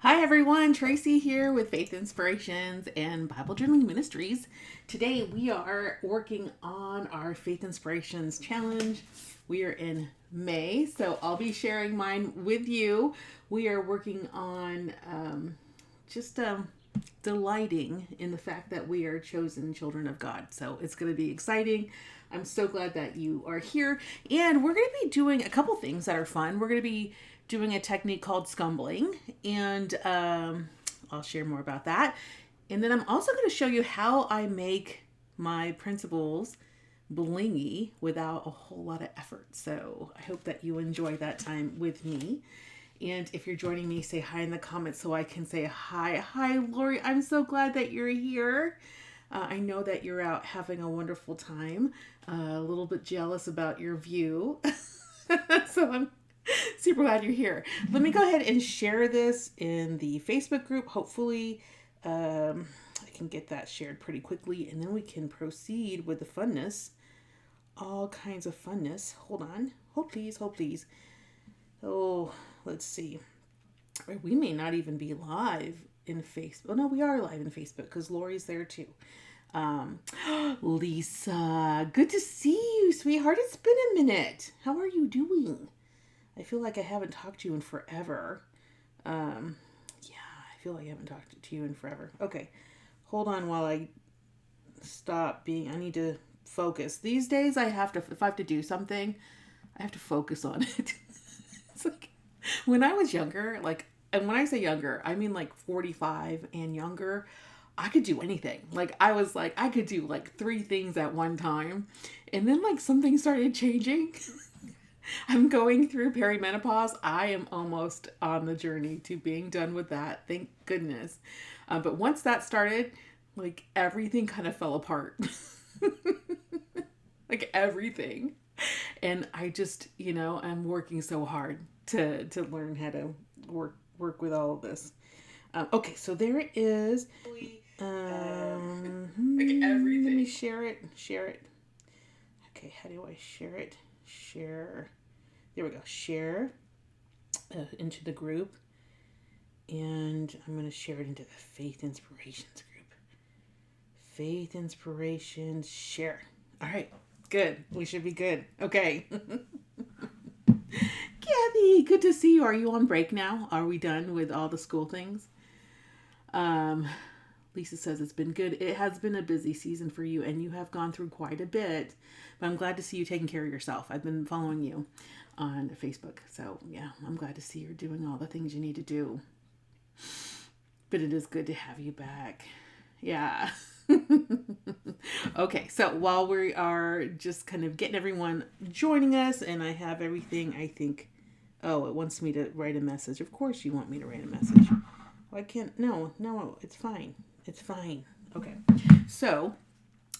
Hi everyone, Tracy here with Faith Inspirations and Bible Journaling Ministries. Today we are working on our Faith Inspirations Challenge. We are in May, so I'll be sharing mine with you. We are working on just delighting in the fact that we are chosen children of God. So it's going to be exciting. I'm so glad that you are here. And we're going to be doing a couple things that are fun. We're going to be doing a technique called scumbling, and I'll share more about that. And then I'm also going to show you how I make my printables blingy without a whole lot of effort. So I hope that you enjoy that time with me. And if you're joining me, say hi in the comments so I can say hi. Hi, Lori. I'm so glad that you're here. I know that you're out having a wonderful time. A little bit jealous about your view. So I'm super glad you're here. Let me go ahead and share this in the Facebook group. Hopefully, I can get that shared pretty quickly, and then we can proceed with the funness. All kinds of funness. Hold on. Hold please. Hold please. Oh, let's see. We may not even be live in Facebook. Oh, no, we are live in Facebook because Lori's there too. Lisa, good to see you, sweetheart. It's been a minute. How are you doing? I feel like I haven't talked to you in forever. I feel like I haven't talked to you in forever. Okay, hold on while I stop being. I need to focus. These days, I have to. If I have to do something, I have to focus on it. It's like when I was younger, and when I say younger, I mean like 45 and younger. I could do anything. I could do like 3 things at one time, and then something started changing. I'm going through perimenopause. I am almost on the journey to being done with that. Thank goodness. But once that started, everything kind of fell apart. Everything. And I just, I'm working so hard to learn how to work with all of this. Okay, so there it is. Everything. Let me share it. Okay, how do I share it? Share. There we go. Share into the group. And I'm going to share it into the Faith Inspirations group. Faith Inspirations, share. All right. Good. We should be good. Okay. Kathy, good to see you. Are you on break now? Are we done with all the school things? Lisa says it's been good. It has been a busy season for you, and you have gone through quite a bit. But I'm glad to see you taking care of yourself. I've been following you on Facebook. So, yeah, I'm glad to see you're doing all the things you need to do. But it is good to have you back. Yeah. Okay, so while we are just kind of getting everyone joining us, and I have everything, I think... Oh, it wants me to write a message. Of course you want me to write a message. I can't... No, it's fine. It's fine. Okay. So,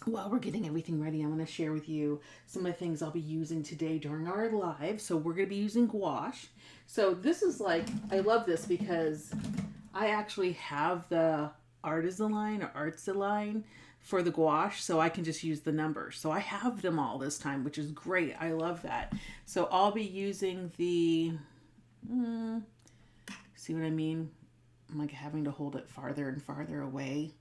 while we're getting everything ready, I'm going to share with you some of the things I'll be using today during our live. So, we're going to be using gouache. So, this is I love this because I actually have the Artzaline for the gouache, so I can just use the numbers. So, I have them all this time, which is great. I love that. So, I'll be using the... see what I mean? I'm having to hold it farther and farther away.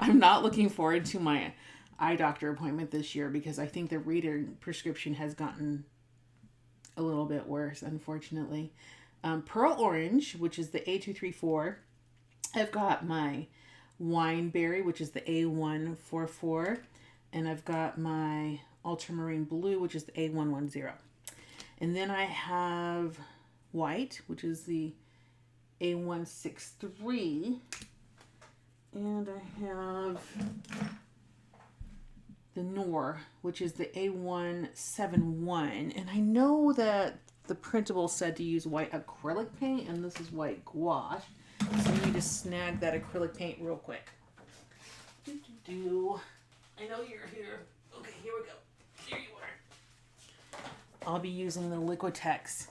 I'm not looking forward to my eye doctor appointment this year because I think the reader prescription has gotten a little bit worse, unfortunately. Pearl Orange, which is the A234. I've got my Wineberry, which is the A144. And I've got my Ultramarine Blue, which is the A110. And then I have white, which is the A163, and I have the Nor, which is the A171, and I know that the printable said to use white acrylic paint, and this is white gouache, so I need to snag that acrylic paint real quick. I know you're here. Okay, here we go. Here you are. I'll be using the Liquitex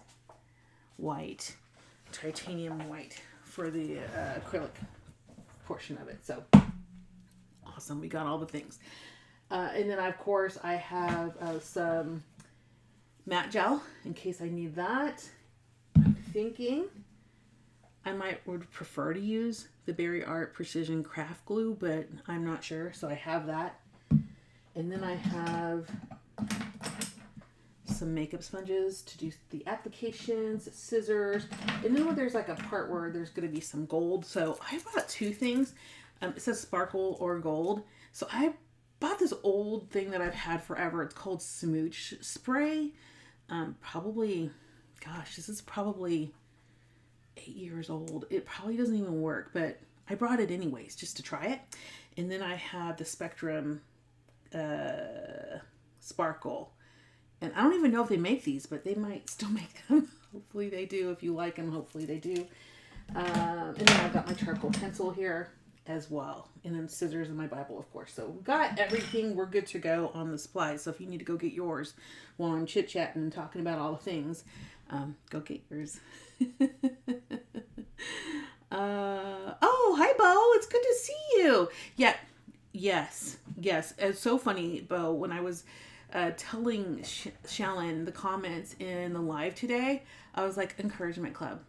white. Titanium white for the acrylic portion of it. So awesome. We got all the things. And then, of course, I have some matte gel in case I need that. I'm thinking I would prefer to use the Berry Art Precision Craft Glue, but I'm not sure, so I have that. And then I have some makeup sponges to do the applications, scissors, and then there's like a part where there's going to be some gold. So I bought two things. It says sparkle or gold. So I bought this old thing that I've had forever. It's called Smooch Spray. This is probably 8 years old. It probably doesn't even work, but I brought it anyways just to try it. And then I have the Spectrum Sparkle. And I don't even know if they make these, but they might still make them. Hopefully they do. If you like them, hopefully they do. And then I've got my charcoal pencil here as well. And then scissors and my Bible, of course. So we've got everything. We're good to go on the supplies. So if you need to go get yours while I'm chit-chatting and talking about all the things, go get yours. Oh, hi, Bo. It's good to see you. Yeah. Yes. It's so funny, Bo. When I was telling Shallon the comments in the live today, I was like, encouragement club.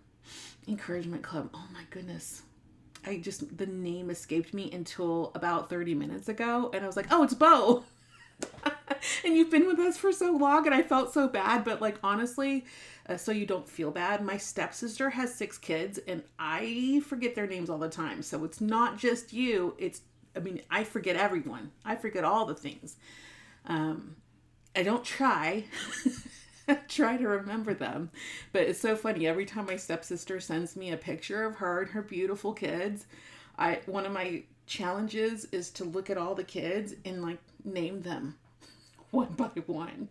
Oh my goodness. The name escaped me until about 30 minutes ago. And I was like, oh, it's Bo. And you've been with us for so long, and I felt so bad. But like, honestly, so you don't feel bad, my stepsister has 6 kids and I forget their names all the time. So it's not just you. I forget everyone. I forget all the things. I don't try. Try to remember them. But it's so funny. Every time my stepsister sends me a picture of her and her beautiful kids, one of my challenges is to look at all the kids and like name them one by one.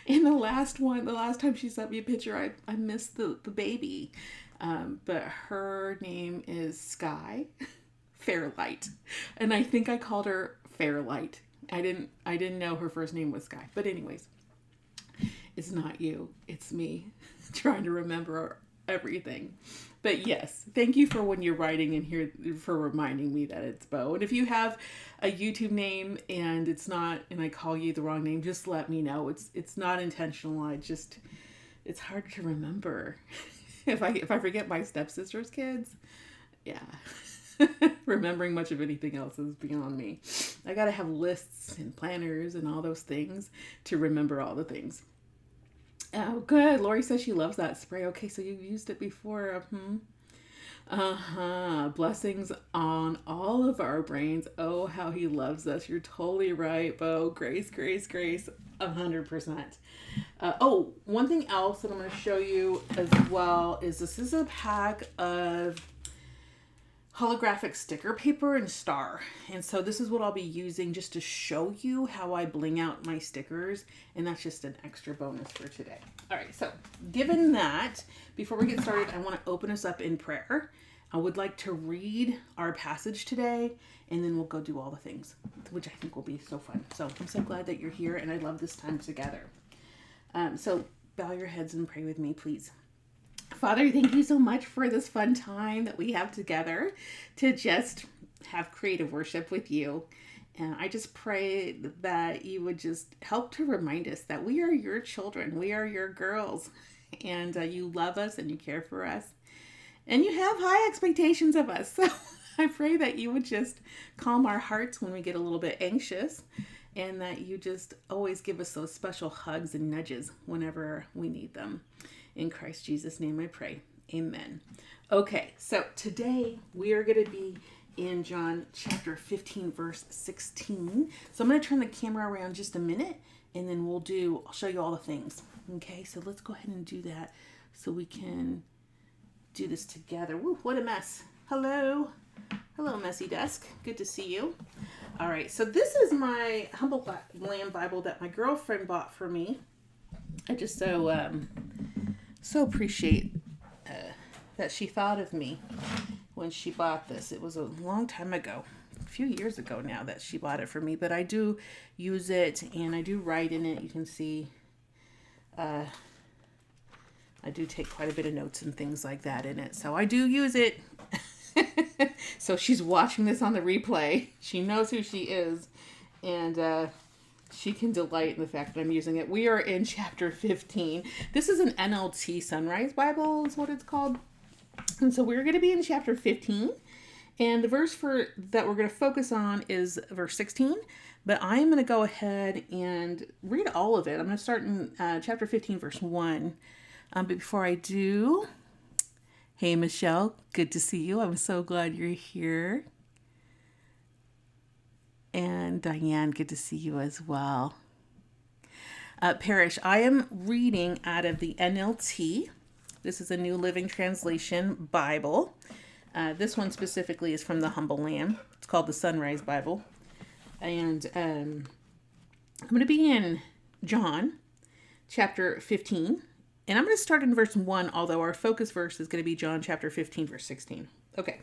And the last time she sent me a picture, I missed the baby. But her name is Sky Fairlight. And I think I called her Fairlight. I didn't know her first name was Sky. But anyways, it's not you. It's me trying to remember everything. But yes, thank you for when you're writing in here for reminding me that it's Bo. And if you have a YouTube name and it's not, and I call you the wrong name, just let me know. It's not intentional. It's hard to remember. If I forget my stepsister's kids, yeah. Remembering much of anything else is beyond me. I gotta have lists and planners and all those things to remember all the things. Oh, good. Lori says she loves that spray. Okay, so you've used it before. Blessings on all of our brains. Oh, how he loves us. You're totally right, Bo. Grace. 100%. One thing else that I'm going to show you as well is this is a pack of holographic sticker paper and star. And so this is what I'll be using just to show you how I bling out my stickers. And that's just an extra bonus for today. All right, so given that, before we get started, I want to open us up in prayer. I would like to read our passage today, and then we'll go do all the things, which I think will be so fun. So I'm so glad that you're here, and I love this time together. So bow your heads and pray with me, please. Father, thank you so much for this fun time that we have together to just have creative worship with you. And I just pray that you would just help to remind us that we are your children. We are your girls. And you love us and you care for us. And you have high expectations of us. So I pray that you would just calm our hearts when we get a little bit anxious. And that you just always give us those special hugs and nudges whenever we need them. In Christ Jesus' name I pray. Amen. Okay, so today we are going to be in John chapter 15, verse 16. So I'm going to turn the camera around just a minute, and then I'll show you all the things. Okay, so let's go ahead and do that so we can do this together. Woo, what a mess. Hello, messy desk. Good to see you. All right, so this is my Humble Lamb Bible that my girlfriend bought for me. I just so appreciate that she thought of me when she bought this. It was a long time ago, a few years ago now that she bought it for me, but I do use it and I do write in it. You can see I do take quite a bit of notes and things like that in it, so I do use it. So she's watching this on the replay. She knows who she is, and she can delight in the fact that I'm using it. We are in chapter 15. This is an NLT Sunrise Bible is what it's called. And so we're going to be in chapter 15. And the verse that we're going to focus on is verse 16. But I am going to go ahead and read all of it. I'm going to start in chapter 15, verse 1. But before I do, hey, Michelle, good to see you. I'm so glad you're here. And Diane, good to see you as well. Parrish, I am reading out of the NLT. This is a New Living Translation Bible. This one specifically is from the Humble Lamb. It's called the Sunrise Bible. And I'm going to be in John chapter 15. And I'm going to start in verse 1, although our focus verse is going to be John chapter 15, verse 16. Okay.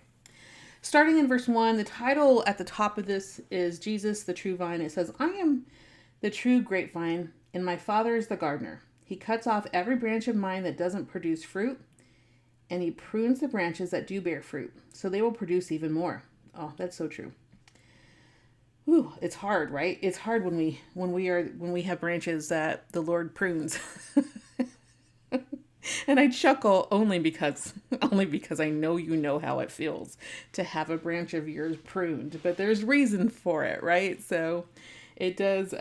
Starting in verse 1, the title at the top of this is Jesus, the True Vine. It says, I am the true grapevine, and my Father is the gardener. He cuts off every branch of mine that doesn't produce fruit, and he prunes the branches that do bear fruit, so they will produce even more. Oh, that's so true. Ooh, it's hard, right? It's hard when we have branches that the Lord prunes. And I chuckle only because I know you know how it feels to have a branch of yours pruned, but there's reason for it, right? So it does,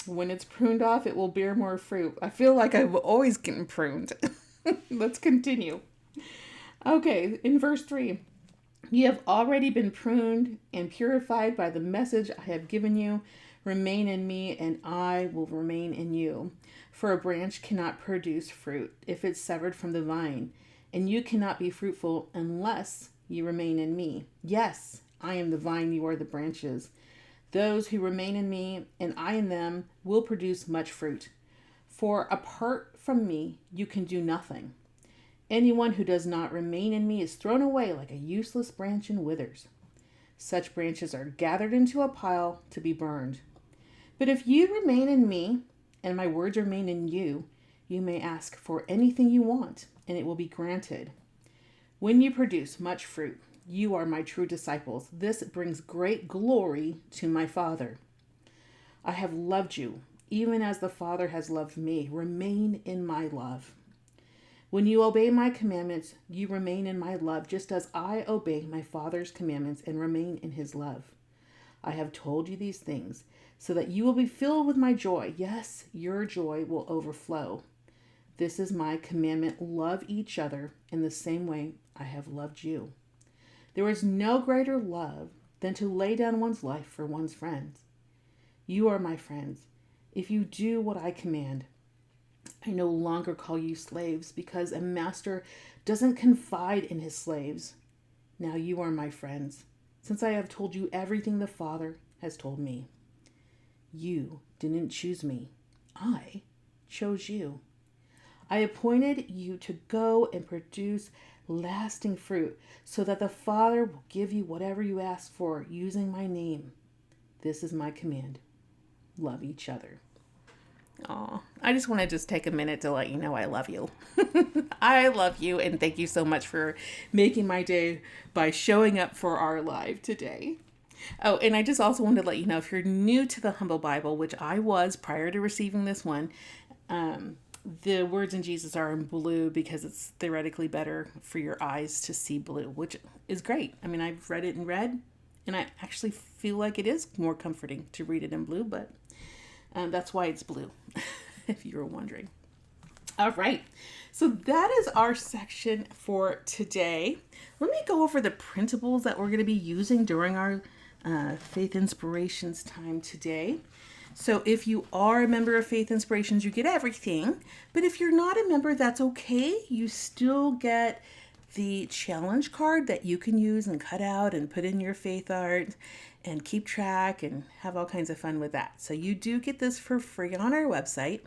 when it's pruned off, it will bear more fruit. I feel like I'm always getting pruned. Let's continue. Okay, in verse 3, you have already been pruned and purified by the message I have given you. Remain in me, and I will remain in you. For a branch cannot produce fruit if it's severed from the vine, and you cannot be fruitful unless you remain in me. Yes, I am the vine, you are the branches. Those who remain in me, and I in them, will produce much fruit. For apart from me, you can do nothing. Anyone who does not remain in me is thrown away like a useless branch and withers. Such branches are gathered into a pile to be burned. But if you remain in me, and my words remain in you, you may ask for anything you want, and it will be granted. When you produce much fruit, you are my true disciples. This brings great glory to my Father. I have loved you, even as the Father has loved me. Remain in my love. When you obey my commandments, you remain in my love, just as I obey my Father's commandments and remain in his love. I have told you these things, so that you will be filled with my joy. Yes, your joy will overflow. This is my commandment. Love each other in the same way I have loved you. There is no greater love than to lay down one's life for one's friends. You are my friends if you do what I command. I no longer call you slaves because a master doesn't confide in his slaves. Now you are my friends, since I have told you everything the Father has told me. You didn't choose me. I chose you. I appointed you to go and produce lasting fruit so that the Father will give you whatever you ask for using my name. This is my command. Love each other. Oh, I just want to take a minute to let you know I love you. I love you, and thank you so much for making my day by showing up for our live today. Oh, and I just also wanted to let you know, if you're new to the Humble Bible, which I was prior to receiving this one, the words in Jesus are in blue because it's theoretically better for your eyes to see blue, which is great. I mean, I've read it in red, and I actually feel like it is more comforting to read it in blue, but that's why it's blue, if you were wondering. All right, so that is our section for today. Let me go over the printables that we're going to be using during our Faith Inspirations time today. So if you are a member of Faith Inspirations, you get everything. But if you're not a member, that's okay. You still get the challenge card that you can use and cut out and put in your faith art and keep track and have all kinds of fun with that. So you do get this for free on our website.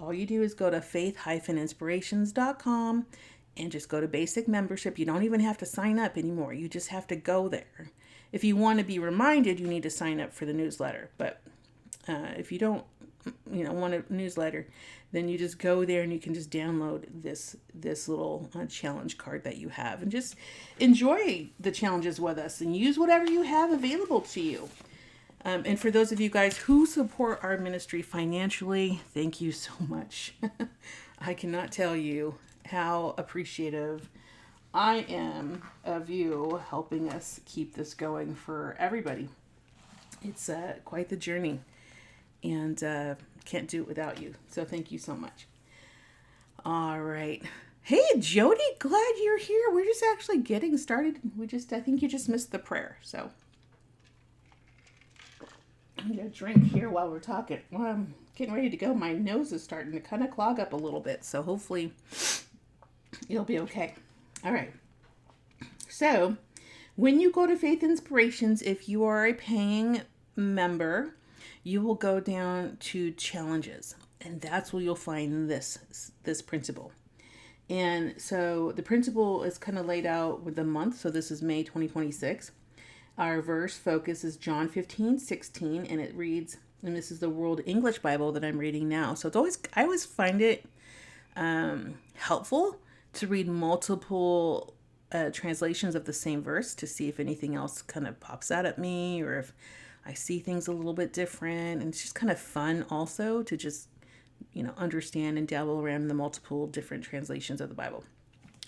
All you do is go to faith-inspirations.com and just go to basic membership. You don't even have to sign up anymore. You just have to go there. If you want to be reminded, you need to sign up for the newsletter. But if you don't, want a newsletter, then you just go there and you can just download this little challenge card that you have and just enjoy the challenges with us and use whatever you have available to you. And for those of you guys who support our ministry financially, thank you so much. I cannot tell you how appreciative I am of you helping us keep this going for everybody. It's quite the journey, and can't do it without you. So thank you so much. All right. Hey, Jody, glad you're here. We're just actually getting started. I think you just missed the prayer. So I'm going to drink here while we're talking. Well, I'm getting ready to go. My nose is starting to kind of clog up a little bit. So hopefully it'll be okay. All right. So when you go to Faith Inspirations, if you are a paying member, you will go down to challenges. And that's where you'll find this principle. And so the principle is kind of laid out with the month. So this is May 2026. Our verse focus is John 15:16, and it reads, and this is the World English Bible that I'm reading now. So I always find it helpful to read multiple translations of the same verse to see if anything else kind of pops out at me, or if I see things a little bit different. And it's just kind of fun also to just understand and dabble around in the multiple different translations of the Bible.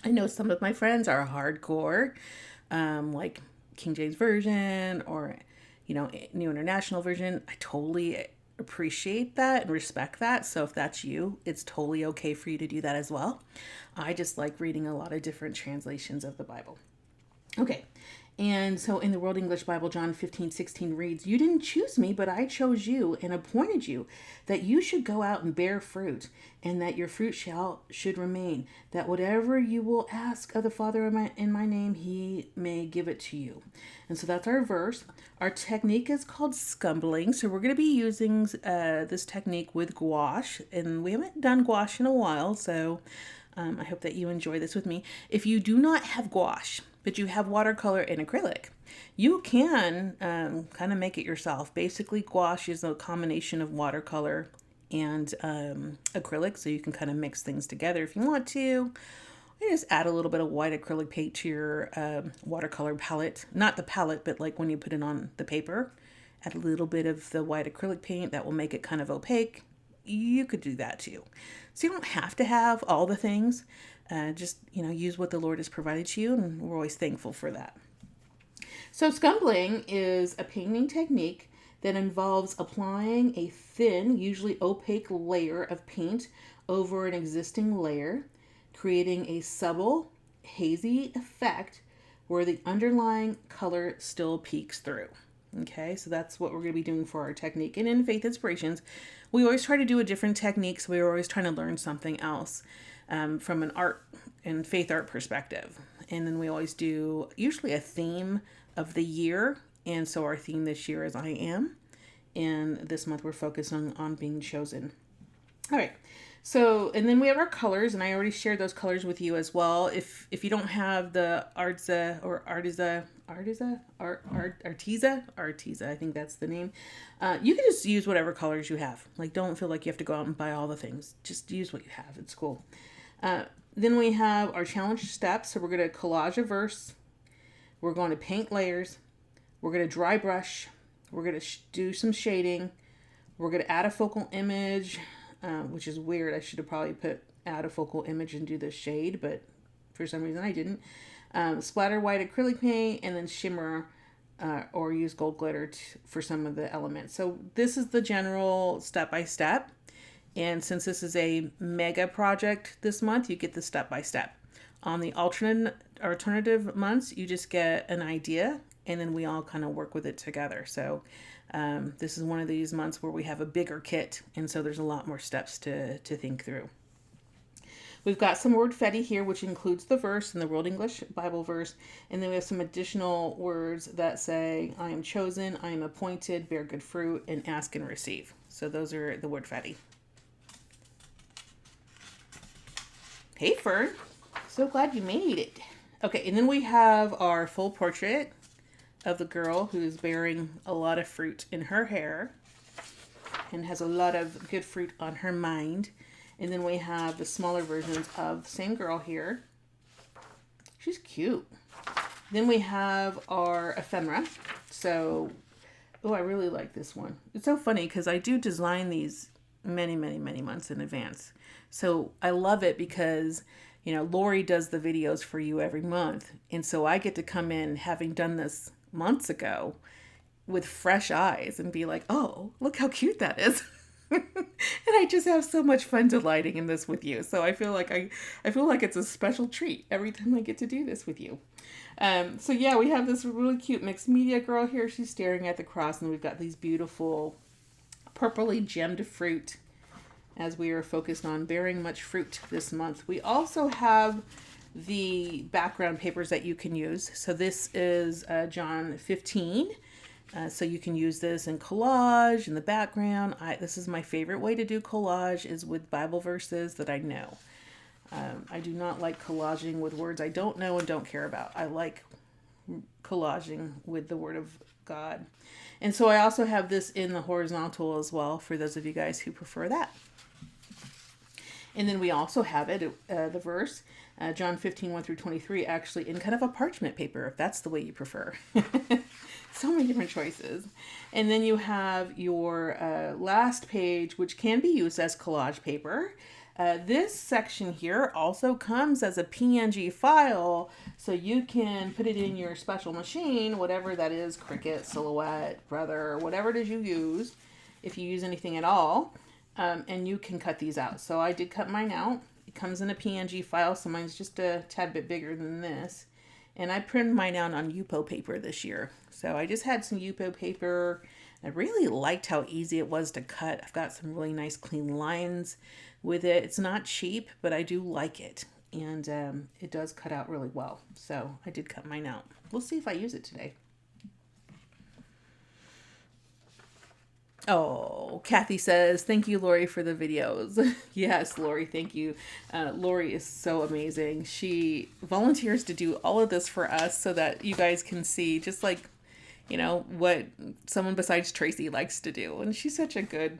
I know some of my friends are hardcore, like King James Version or, New International Version. I totally appreciate that and respect that. So if that's you, it's totally okay for you to do that as well. I just like reading a lot of different translations of the Bible. Okay. And so in the World English Bible, John 15:16 reads, "You didn't choose me, but I chose you and appointed you that you should go out and bear fruit, and that your fruit should remain, that whatever you will ask of the Father in my name, he may give it to you." And so that's our verse. Our technique is called scumbling. So we're going to be using this technique with gouache, and we haven't done gouache in a while. So I hope that you enjoy this with me. If you do not have gouache, but you have watercolor and acrylic, you can kind of make it yourself. Basically, gouache is a combination of watercolor and acrylic, so you can kind of mix things together if you want to. You just add a little bit of white acrylic paint to your watercolor palette. Not the palette, but like when you put it on the paper. Add a little bit of the white acrylic paint. That will make it kind of opaque. You could do that too. So you don't have to have all the things. Just, use what the Lord has provided to you, and we're always thankful for that. So scumbling is a painting technique that involves applying a thin, usually opaque layer of paint over an existing layer, creating a subtle, hazy effect where the underlying color still peeks through. Okay, so that's what we're going to be doing for our technique. And in Faith Inspirations, we always try to do a different technique, so we're always trying to learn something else from an art and faith art perspective. And then we always do usually a theme of the year. And so our theme this year is I Am. And this month we're focused on being chosen. All right. So, and then we have our colors, and I already shared those colors with you as well. If you don't have the Arteza, I think that's the name. You can just use whatever colors you have. Like, don't feel like you have to go out and buy all the things. Just use what you have. It's cool. Then we have our challenge steps. So we're going to collage a verse. We're going to paint layers. We're going to dry brush. We're going to do some shading. We're going to add a focal image, which is weird. I should have probably add a focal image and do the shade, but for some reason I didn't. Splatter white acrylic paint, and then shimmer or use gold glitter for some of the elements. So this is the general step-by-step. And since this is a mega project this month, you get the step-by-step. On the alternative months, you just get an idea, and then we all kind of work with it together. So this is one of these months where we have a bigger kit, and so there's a lot more steps to think through. We've got some wordfetti here, which includes the verse and the World English Bible verse, and then we have some additional words that say, I am chosen, I am appointed, bear good fruit, and ask and receive. So those are the wordfetti. Hey, Fern. So glad you made it. Okay, and then we have our full portrait of the girl who's bearing a lot of fruit in her hair and has a lot of good fruit on her mind. And then we have the smaller versions of the same girl here. She's cute. Then we have our ephemera. So, I really like this one. It's so funny because I do design these many months in advance. So I love it because, Lori does the videos for you every month. And so I get to come in having done this months ago with fresh eyes and be like, oh, look how cute that is. And I just have so much fun delighting in this with you. So I feel like I feel like it's a special treat every time I get to do this with you. So yeah, we have this really cute mixed media girl here. She's staring at the cross, and we've got these beautiful purpley gemmed fruit as we are focused on bearing much fruit this month. We also have the background papers that you can use. So this is John 15. So you can use this in collage in the background. This is my favorite way to do collage, is with Bible verses that I know. I do not like collaging with words I don't know and don't care about. I like collaging with the Word of God. And so I also have this in the horizontal as well for those of you guys who prefer that. And then we also have it, the verse, John 15, 1 through 23, actually in kind of a parchment paper, if that's the way you prefer. So many different choices. And then you have your last page, which can be used as collage paper. This section here also comes as a PNG file, so you can put it in your special machine, whatever that is, Cricut, Silhouette, Brother, whatever it is you use, if you use anything at all, and you can cut these out. So I did cut mine out. It comes in a PNG file, so mine's just a tad bit bigger than this. And I printed mine out on Yupo paper this year. So I just had some Yupo paper. I really liked how easy it was to cut. I've got some really nice clean lines with it. It's not cheap, but I do like it. And it does cut out really well. So I did cut mine out. We'll see if I use it today. Oh, Kathy says, thank you, Lori, for the videos. Yes, Lori, thank you. Lori is so amazing. She volunteers to do all of this for us so that you guys can see just like, what someone besides Tracy likes to do. And she's such a good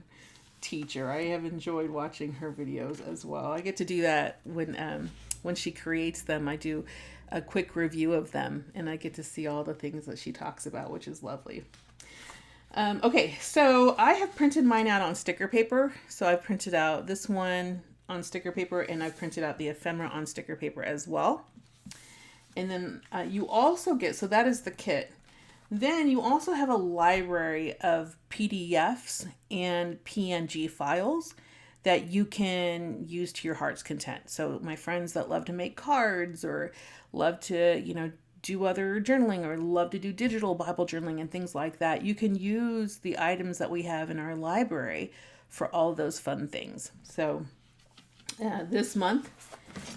teacher. I have enjoyed watching her videos as well. I get to do that when she creates them. I do a quick review of them, and I get to see all the things that she talks about, which is lovely. Okay, so I have printed mine out on sticker paper. So I printed out this one on sticker paper, and I printed out the ephemera on sticker paper as well. And then you also get, so that is the kit. Then you also have a library of PDFs and PNG files that you can use to your heart's content. So my friends that love to make cards or love to, do other journaling or love to do digital Bible journaling and things like that, you can use the items that we have in our library for all those fun things. So this month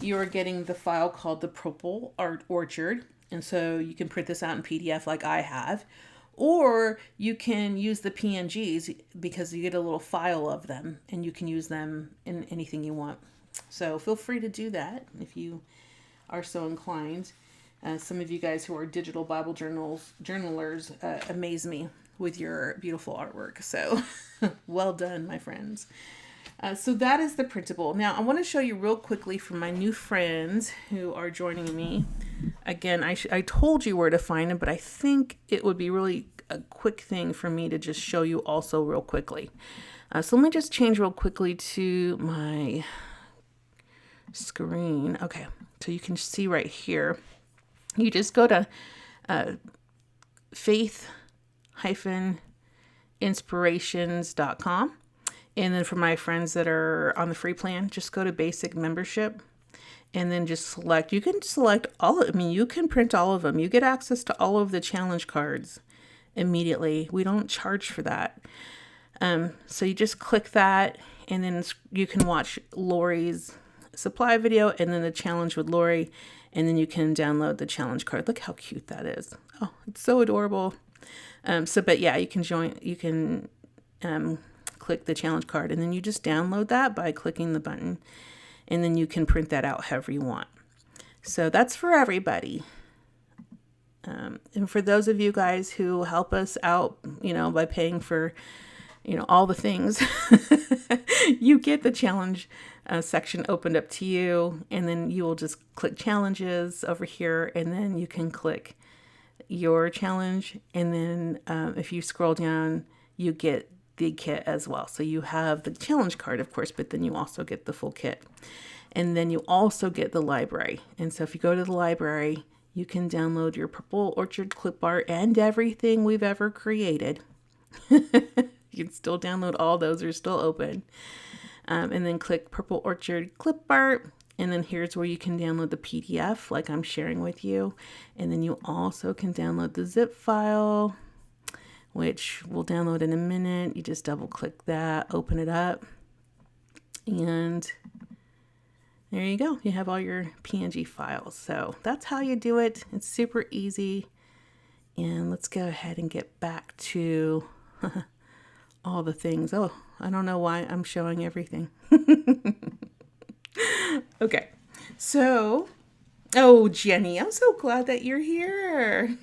you are getting the file called the Purple Art Orchard. And so you can print this out in PDF like I have, or you can use the PNGs because you get a little file of them and you can use them in anything you want. So feel free to do that if you are so inclined. Some of you guys who are digital Bible journalers amaze me with your beautiful artwork. So well done, my friends. So that is the printable. Now I want to show you real quickly for my new friends who are joining me. Again, I told you where to find them, but I think it would be really a quick thing for me to just show you also real quickly. So let me just change real quickly to my screen. Okay, so you can see right here. You just go to faith-inspirations.com. And then for my friends that are on the free plan, just go to basic membership and then just select. You can select you can print all of them. You get access to all of the challenge cards immediately. We don't charge for that. So you just click that and then you can watch Lori's supply video and then the challenge with Lori. And then you can download the challenge card. Look how cute that is. Oh, it's so adorable. But yeah, you can click the challenge card and then you just download that by clicking the button. And then you can print that out however you want. So that's for everybody. And for those of you guys who help us out, by paying for, all the things, you get the challenge section opened up to you, and then you will just click challenges over here, and then you can click your challenge. And then if you scroll down, you get the kit as well. So you have the challenge card, of course, but then you also get the full kit. And then you also get the library. And so if you go to the library, you can download your Purple Orchard clip art and everything we've ever created. You can still download all those, are still open. And then click Purple Orchard clip art. And then here's where you can download the PDF like I'm sharing with you. And then you also can download the zip file, which we'll download in a minute. You just double click that, open it up, and there you go. You have all your PNG files. So that's how you do it. It's super easy. And let's go ahead and get back to all the things. Oh, I don't know why I'm showing everything. Okay, so, oh, Jenny, I'm so glad that you're here.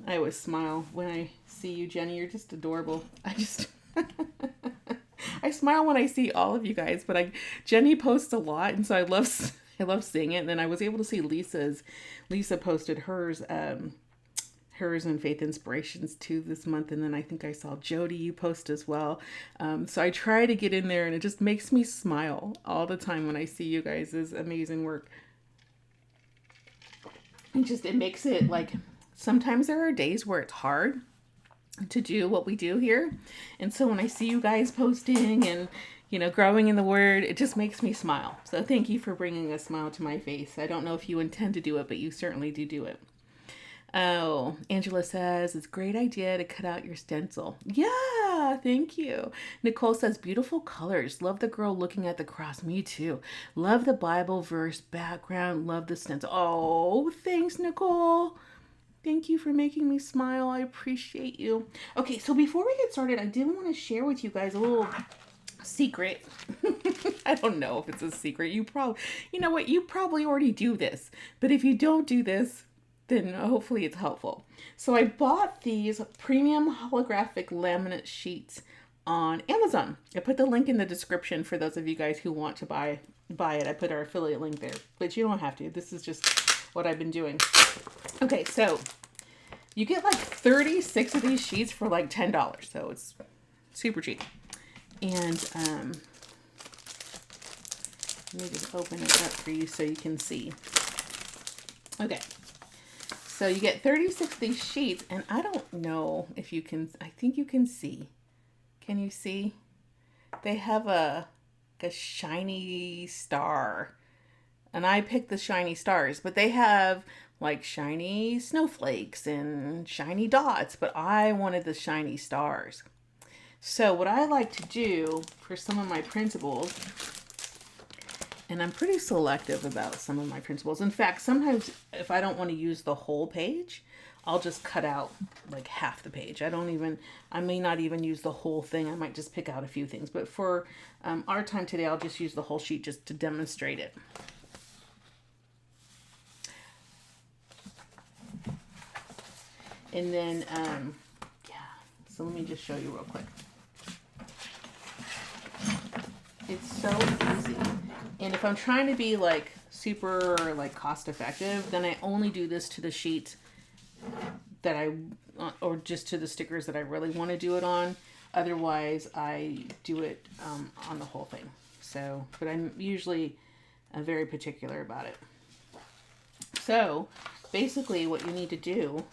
I always smile when I see you, Jenny. You're just adorable. I smile when I see all of you guys, but Jenny posts a lot, and so I love seeing it. And then I was able to see Lisa posted hers and Faith Inspirations too this month, and then I think I saw Jody, you post as well. So I try to get in there, and it just makes me smile all the time when I see you guys' amazing work. It makes it like, sometimes there are days where it's hard to do what we do here, and so when I see you guys posting and growing in the Word, it just makes me smile. So thank you for bringing a smile to my face. I don't know if you intend to do it, but you certainly do it. Oh, Angela says, it's a great idea to cut out your stencil. Yeah, thank you. Nicole says, beautiful colors. Love the girl looking at the cross. Me too. Love the Bible verse background. Love the stencil. Oh, thanks, Nicole. Thank you for making me smile. I appreciate you. Okay, so before we get started, I did want to share with you guys a little secret. I don't know if it's a secret. You probably already do this. But if you don't do this, then hopefully it's helpful. So I bought these premium holographic laminate sheets on Amazon. I put the link in the description for those of you guys who want to buy it. I put our affiliate link there, but you don't have to. This is just what I've been doing. Okay, so you get like 36 of these sheets for like $10. So it's super cheap. And let me just open it up for you so you can see. Okay. So you get 36 of these sheets, and I don't know if you can, I think you can see. Can you see? They have a shiny star. And I picked the shiny stars, but they have like shiny snowflakes and shiny dots, but I wanted the shiny stars. So what I like to do for some of my printables, and I'm pretty selective about some of my printables. In fact, sometimes if I don't want to use the whole page, I'll just cut out like half the page. I may not even use the whole thing. I might just pick out a few things. But for our time today, I'll just use the whole sheet just to demonstrate it. And then, so let me just show you real quick. It's so easy. And if I'm trying to be like super like cost effective, then I only do this to the sheet that or just to the stickers that I really want to do it on. Otherwise, I do it on the whole thing. So, but I'm usually very particular about it. So, basically what you need to do,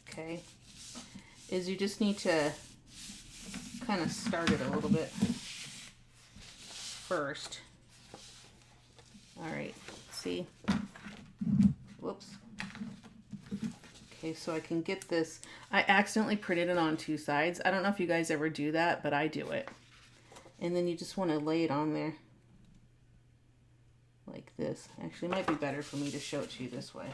okay, is you just need to kind of start it a little bit first. All right, see? Whoops. Okay, so I can get this. I accidentally printed it on two sides. I don't know if you guys ever do that, but I do it. And then you just want to lay it on there like this. Actually, it might be better for me to show it to you this way.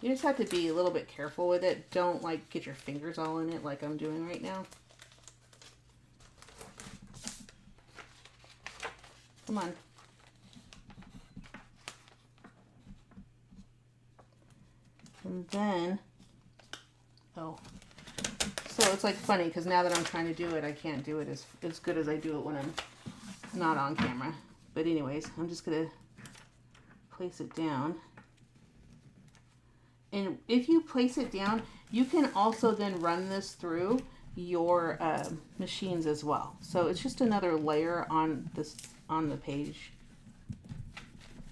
You just have to be a little bit careful with it. Don't like get your fingers all in it like I'm doing right now. Come on. And then, so it's like funny because now that I'm trying to do it, I can't do it as good as I do it when I'm not on camera. But anyways, I'm just going to place it down. And if you place it down, you can also then run this through your machines as well. So it's just another layer on the page.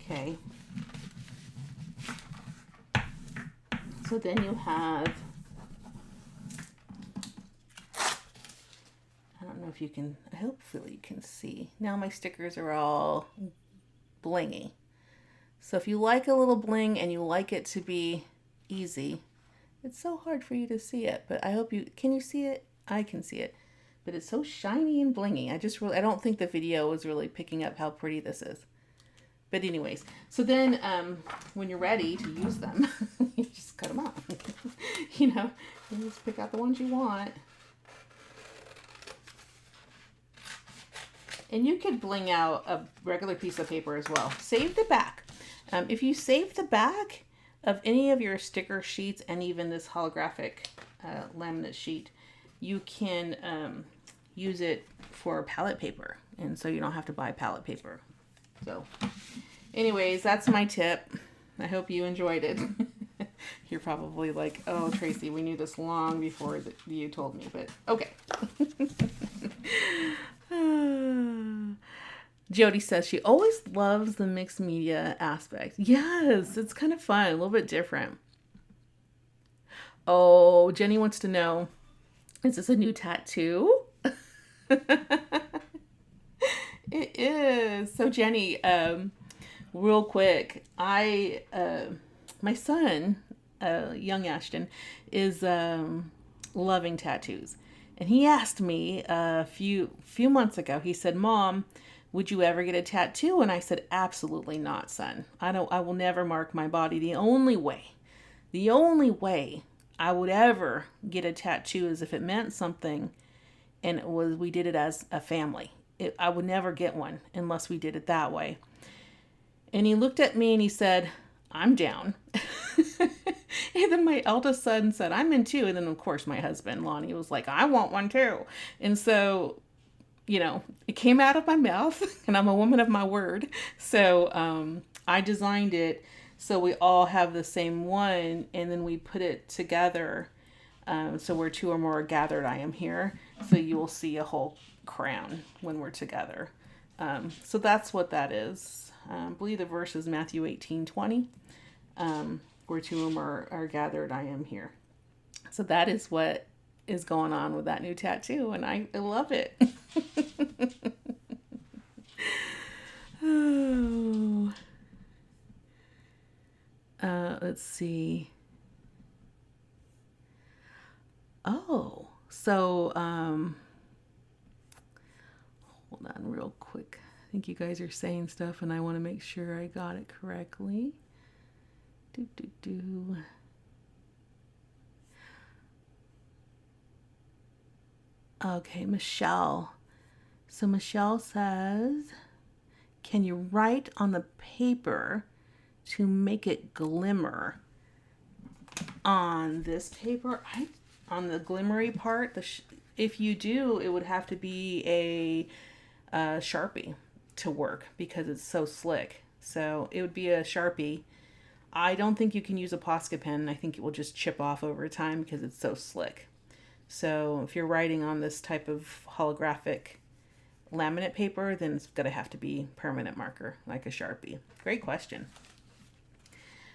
Okay. So then you have, I don't know if you can, hopefully you can see. Now my stickers are all blingy. So if you like a little bling and you like it to be easy, it's so hard for you to see it, but I hope can you see it? I can see it, but it's so shiny and blingy. I don't think the video was really picking up how pretty this is. But anyways, so then when you're ready to use them, you just cut them off. You just pick out the ones you want. And you could bling out a regular piece of paper as well. Save the back. If you save the back of any of your sticker sheets and even this holographic laminate sheet, you can use it for palette paper. And so you don't have to buy palette paper. So anyways, that's my tip. I hope you enjoyed it. You're probably like, oh, Tracy, we knew this long before you told me, but okay. Jody says she always loves the mixed media aspect. Yes, it's kind of fun, a little bit different. Oh, Jenny wants to know, is this a new tattoo? It is. So Jenny, real quick, my son, young Ashton, is loving tattoos. And he asked me a few months ago, he said, Mom, would you ever get a tattoo? And I said, absolutely not, son. I will never mark my body. The only way I would ever get a tattoo is if it meant something and we did it as a family. I would never get one unless we did it that way. And he looked at me and he said, I'm down. And then my eldest son said, I'm in too. And then, of course, my husband, Lonnie, was like, I want one too. And so, it came out of my mouth, and I'm a woman of my word. So I designed it so we all have the same one, and then we put it together. So where two or more are gathered, I am here. So you will see a whole crown when we're together. So that's what that is. I believe the verse is Matthew 18:20. Where two or more are gathered, I am here. So that is what is going on with that new tattoo, and I love it. Oh. Let's see. Oh, so hold on real quick. I think you guys are saying stuff, and I want to make sure I got it correctly. Okay, Michelle. So Michelle says, can you write on the paper to make it glimmer? On this paper, on the glimmery part, if you do, it would have to be a Sharpie to work because it's so slick. So it would be a Sharpie. I don't think you can use a Posca pen. I think it will just chip off over time because it's so slick. So if you're writing on this type of holographic laminate paper, then it's going to have to be permanent marker, like a Sharpie. Great question.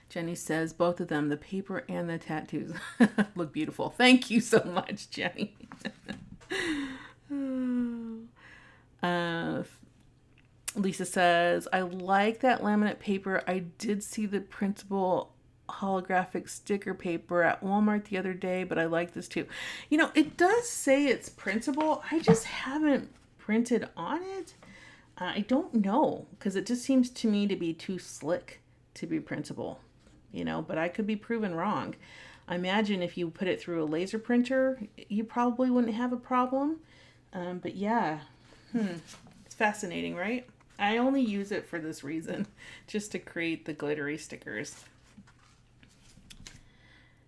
Jenny says both of them, the paper and the tattoos, look beautiful. Thank you so much, Jenny. Lisa says, I like that laminate paper. I did see the printable holographic sticker paper at Walmart the other day, but I like this too. It does say it's printable. I just haven't printed on it. I don't know, because it just seems to me to be too slick to be printable, but I could be proven wrong. I imagine if you put it through a laser printer, you probably wouldn't have a problem. But yeah, it's fascinating, right? I only use it for this reason, just to create the glittery stickers.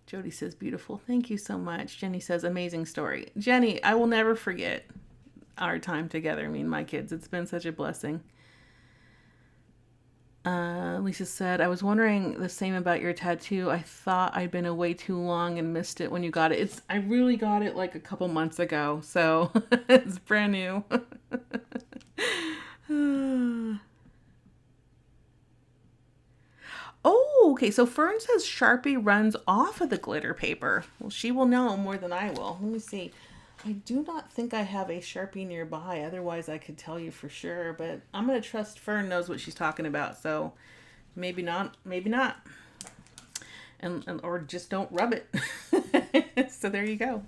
Jody says, beautiful. Thank you so much. Jenny says, amazing story. Jenny, I will never forget our time together, me and my kids. It's been such a blessing. Lisa said, I was wondering the same about your tattoo. I thought I'd been away too long and missed it when you got it. I really got it like a couple months ago, so it's brand new. Oh, okay. So Fern says Sharpie runs off of the glitter paper. Well, she will know more than I will. Let me see. I do not think I have a Sharpie nearby. Otherwise, I could tell you for sure. But I'm going to trust Fern knows what she's talking about. So maybe not. Maybe not. And or just don't rub it. So there you go.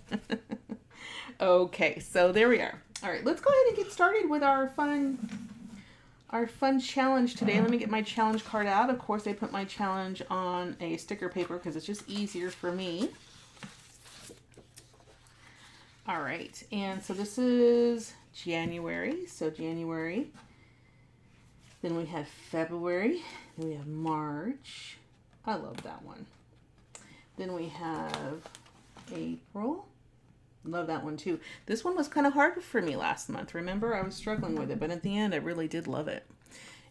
Okay, so there we are. All right, let's go ahead and get started with our fun challenge today. Let me get my challenge card out. Of course, I put my challenge on a sticker paper because it's just easier for me. All right, and so this is January. So January. Then we have February. Then we have March. I love that one. Then we have April. Love that one too. This one was kind of hard for me last month. Remember, I was struggling with it, but at the end, I really did love it.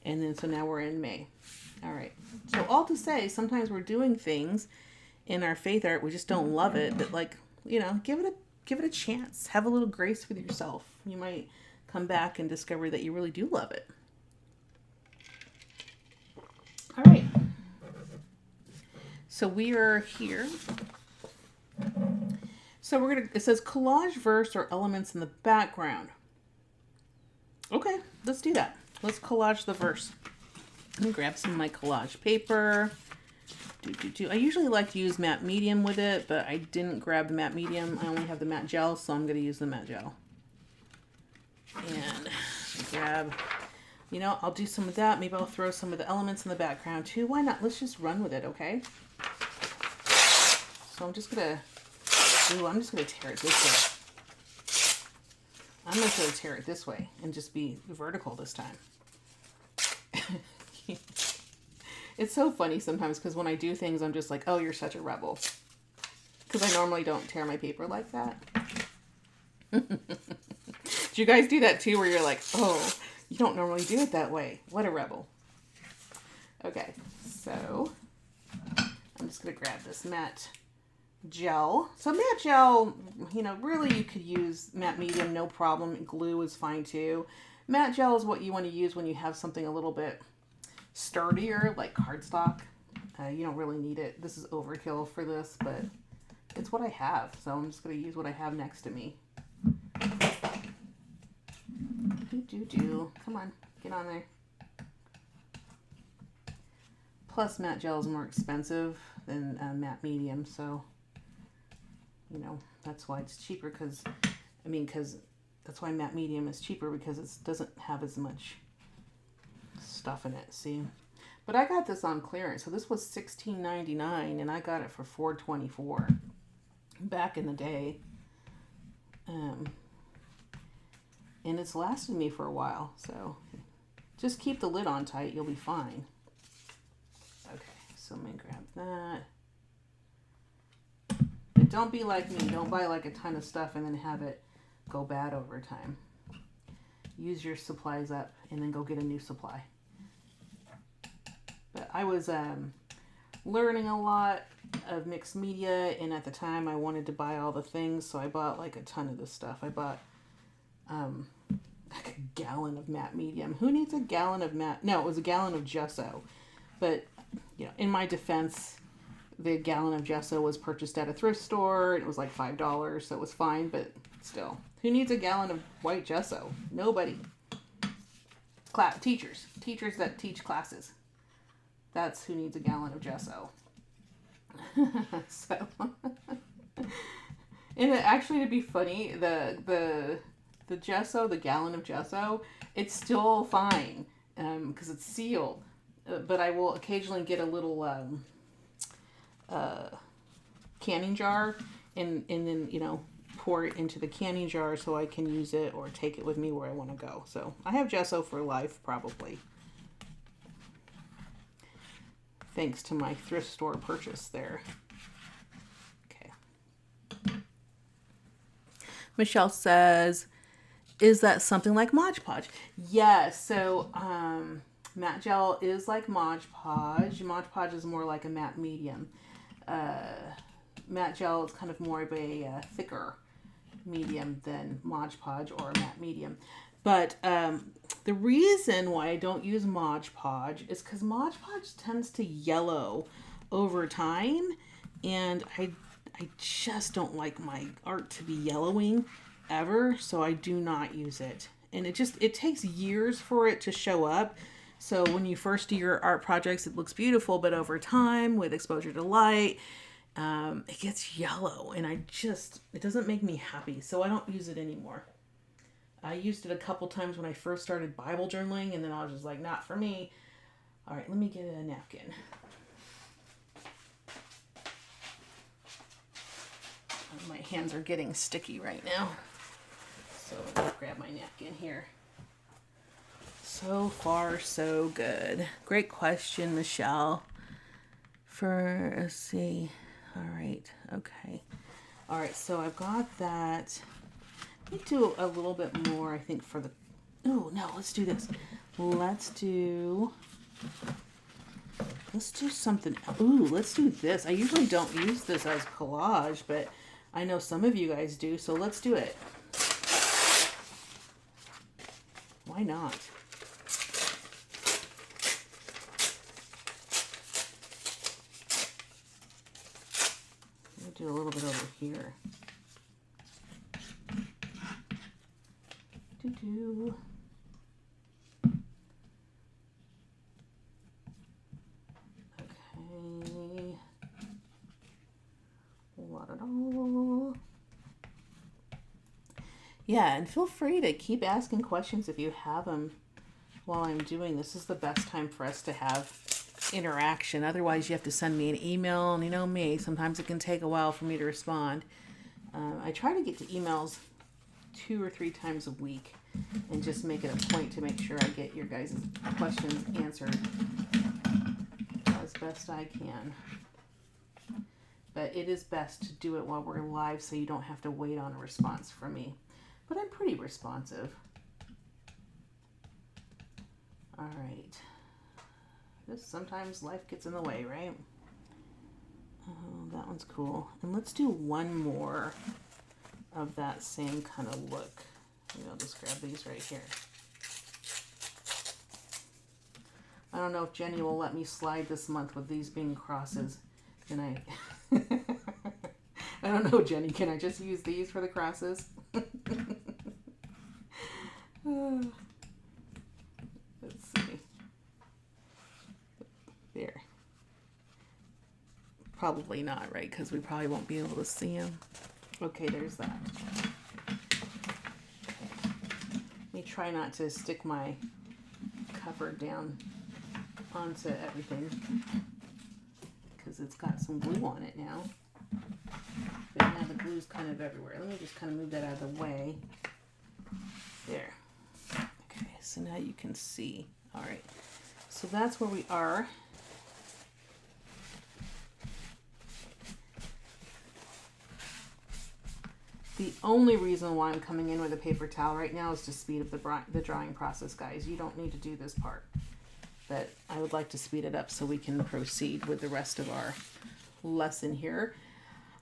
And then, so now we're in May. All right. So all to say, sometimes we're doing things in our faith art, we just don't love it, but like, you know, give it a chance. Have a little grace with yourself. You might come back and discover that you really do love it. All right. So we are here. So it says collage verse or elements in the background. Okay, let's do that. Let's collage the verse. Let me grab some of my collage paper. I usually like to use matte medium with it, but I didn't grab the matte medium. I only have the matte gel, so I'm going to use the matte gel. And grab, you know, I'll do some of that. Maybe I'll throw some of the elements in the background too. Why not? Let's just run with it, okay? So I'm just going to tear it this way. I'm just going to tear it this way and just be vertical this time. It's so funny sometimes because when I do things, I'm just like, oh, you're such a rebel. Because I normally don't tear my paper like that. Do you guys do that too, where you're like, oh, you don't normally do it that way? What a rebel. Okay, so I'm just going to grab this matte gel. So matte gel, you know, really you could use matte medium, no problem. Glue is fine too. Matte gel is what you want to use when you have something a little bit sturdier, like cardstock. You don't really need it. This is overkill for this, but it's what I have. So I'm just going to use what I have next to me. Come on, get on there. Plus matte gel is more expensive than matte medium, so you know, that's why it's cheaper, because that's why matte medium is cheaper, because it doesn't have as much stuff in it, see? But I got this on clearance, so this was $16.99 and I got it for $4.24 back in the day. And it's lasted me for a while, so just keep the lid on tight, you'll be fine. Okay, so I'm gonna grab that. But don't be like me, don't buy like a ton of stuff and then have it go bad over time. Use your supplies up and then go get a new supply. But I was learning a lot of mixed media, and at the time I wanted to buy all the things, so I bought like a ton of this stuff. I bought like a gallon of matte medium. Who needs a gallon of matte? No, it was a gallon of gesso. But, you know, in my defense, the gallon of gesso was purchased at a thrift store. It was like $5, so it was fine, but still. Who needs a gallon of white gesso? Nobody. Teachers that teach classes. That's who needs a gallon of gesso. So, and actually, to be funny, the gesso, the gallon of gesso, it's still fine because it's sealed. But I will occasionally get a little canning jar and then, you know, pour it into the canning jar so I can use it or take it with me where I want to go. So I have gesso for life, probably. Thanks to my thrift store purchase there. Okay. Michelle says, is that something like Mod Podge? Yes. So Matte gel is like Mod Podge. Mod Podge is more like a matte medium. Matte gel is kind of more of a thicker medium than Mod Podge or matte medium. But the reason why I don't use Mod Podge is because Mod Podge tends to yellow over time, and I just don't like my art to be yellowing ever, so I do not use it. And it takes years for it to show up. So when you first do your art projects, it looks beautiful, but over time, with exposure to light, it gets yellow, and it doesn't make me happy, so I don't use it anymore. I used it a couple times when I first started Bible journaling, and then I was just like, not for me. All right, let me get a napkin. My hands are getting sticky right now, so let's grab my napkin here. So far, so good. Great question, Michelle. Let's see. All right. Okay. All right. So I've got that. Let me do a little bit more, I think, for the... Oh, no. Let's do this. Let's do something. Ooh, let's do this. I usually don't use this as collage, but I know some of you guys do, so let's do it. Why not? Do a little bit over here. Okay. Yeah, and feel free to keep asking questions if you have them while I'm doing this. This is the best time for us to have interaction. Otherwise, you have to send me an email, and you know me, sometimes it can take a while for me to respond. I try to get to emails 2 or 3 times a week and just make it a point to make sure I get your guys' questions answered as best I can. But it is best to do it while we're live so you don't have to wait on a response from me. But I'm pretty responsive. All right. Sometimes life gets in the way, right? Oh, that one's cool. And let's do one more of that same kind of look. Maybe I'll just grab these right here. I don't know if Jenny will let me slide this month with these being crosses. Can I? I don't know, Jenny. Can I just use these for the crosses? Let's see. There. Probably not, right? Because we probably won't be able to see them. Okay, there's that. Let me try not to stick my cover down onto everything because it's got some glue on it now. But now the glue's kind of everywhere. Let me just kind of move that out of the way. There. Okay, so now you can see. All right. So that's where we are. The only reason why I'm coming in with a paper towel right now is to speed up the drawing process, guys. You don't need to do this part. But I would like to speed it up so we can proceed with the rest of our lesson here.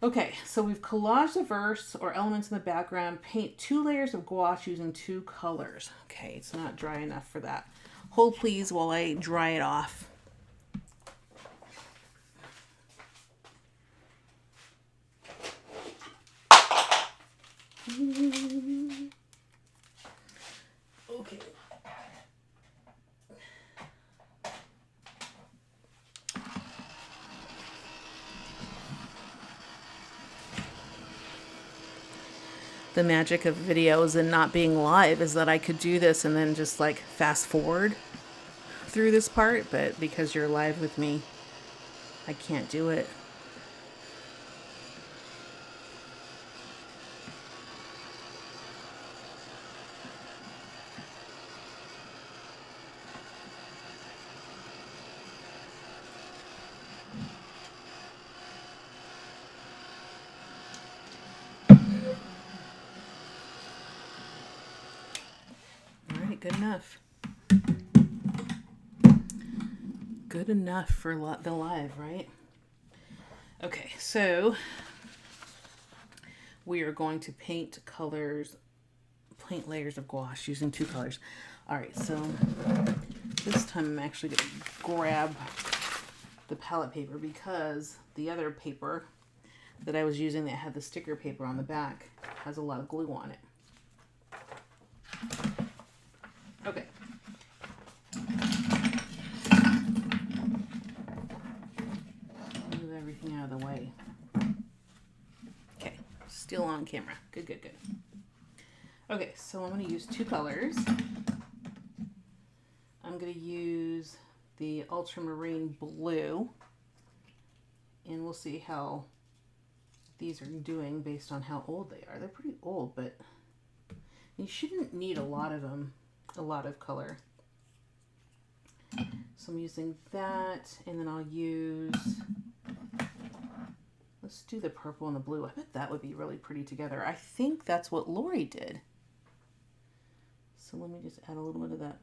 Okay, so we've collaged the verse or elements in the background. Paint 2 layers of gouache using 2 colors. Okay, it's not dry enough for that. Hold please while I dry it off. Okay. The magic of videos and not being live is that I could do this and then just like fast forward through this part, but because you're live with me, I can't do it. Good enough. Good enough for the live, right? Okay, so we are going to paint layers of gouache using 2 colors. All right, so this time I'm actually going to grab the palette paper because the other paper that I was using that had the sticker paper on the back has a lot of glue on it. Okay. Move everything out of the way. Okay, still on camera. Good, good, good. Okay, so I'm going to use 2 colors. I'm going to use the ultramarine blue, and we'll see how these are doing based on how old they are. They're pretty old, but you shouldn't need a lot of them, a lot of color. So I'm using that, and then I'll use, let's do the purple and the blue. I bet that would be really pretty together. I think that's what Lori did. So let me just add a little bit of that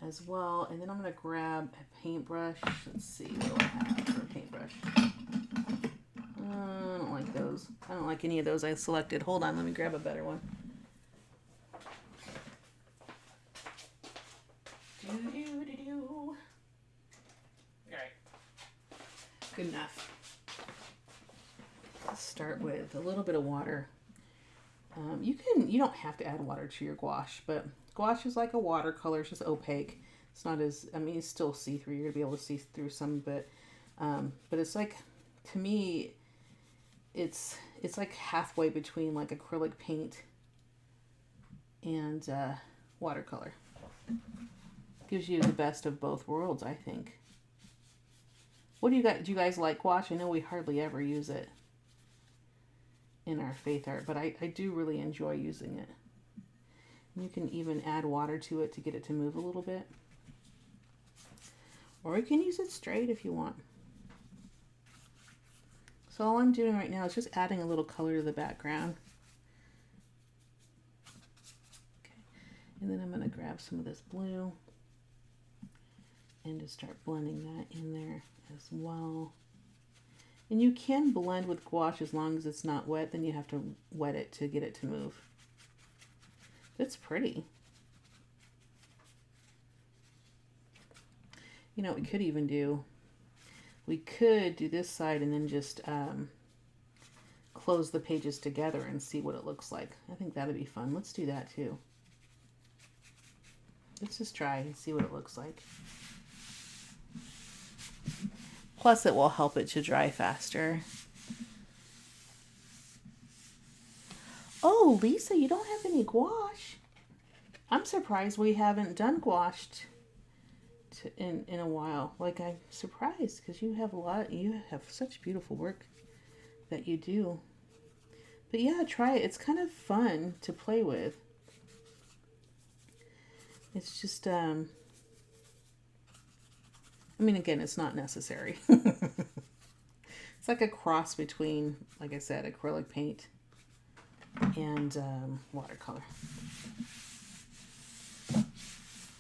as well. And then I'm going to grab a paintbrush. Let's see, what do I have for a paintbrush? I don't like those. I don't like any of those I selected. Hold on, let me grab a better one. All right. Good enough. Let's start with a little bit of water. You don't have to add water to your gouache, but gouache is like a watercolor. It's just opaque. It's not as, I mean, it's still see-through. You're gonna be able to see through some, but it's like, to me, it's like halfway between like acrylic paint and watercolor. Gives you the best of both worlds, I think. What do you guys, like gouache? I know we hardly ever use it in our faith art, but I do really enjoy using it. You can even add water to it to get it to move a little bit. Or you can use it straight if you want. So all I'm doing right now is just adding a little color to the background. Okay. And then I'm going to grab some of this blue and just start blending that in there as well. And you can blend with gouache as long as it's not wet, then you have to wet it to get it to move. It's pretty. You know what we could even do? We could do this side and then just close the pages together and see what it looks like. I think that'd be fun. Let's do that too. Let's just try and see what it looks like. Plus it will help it to dry faster. Oh, Lisa, you don't have any gouache. I'm surprised we haven't done gouache in a while. Like, I'm surprised because you have such beautiful work that you do. But yeah, try it. It's kind of fun to play with. It's just, I mean, again, it's not necessary. It's like a cross between, like I said, acrylic paint and watercolor.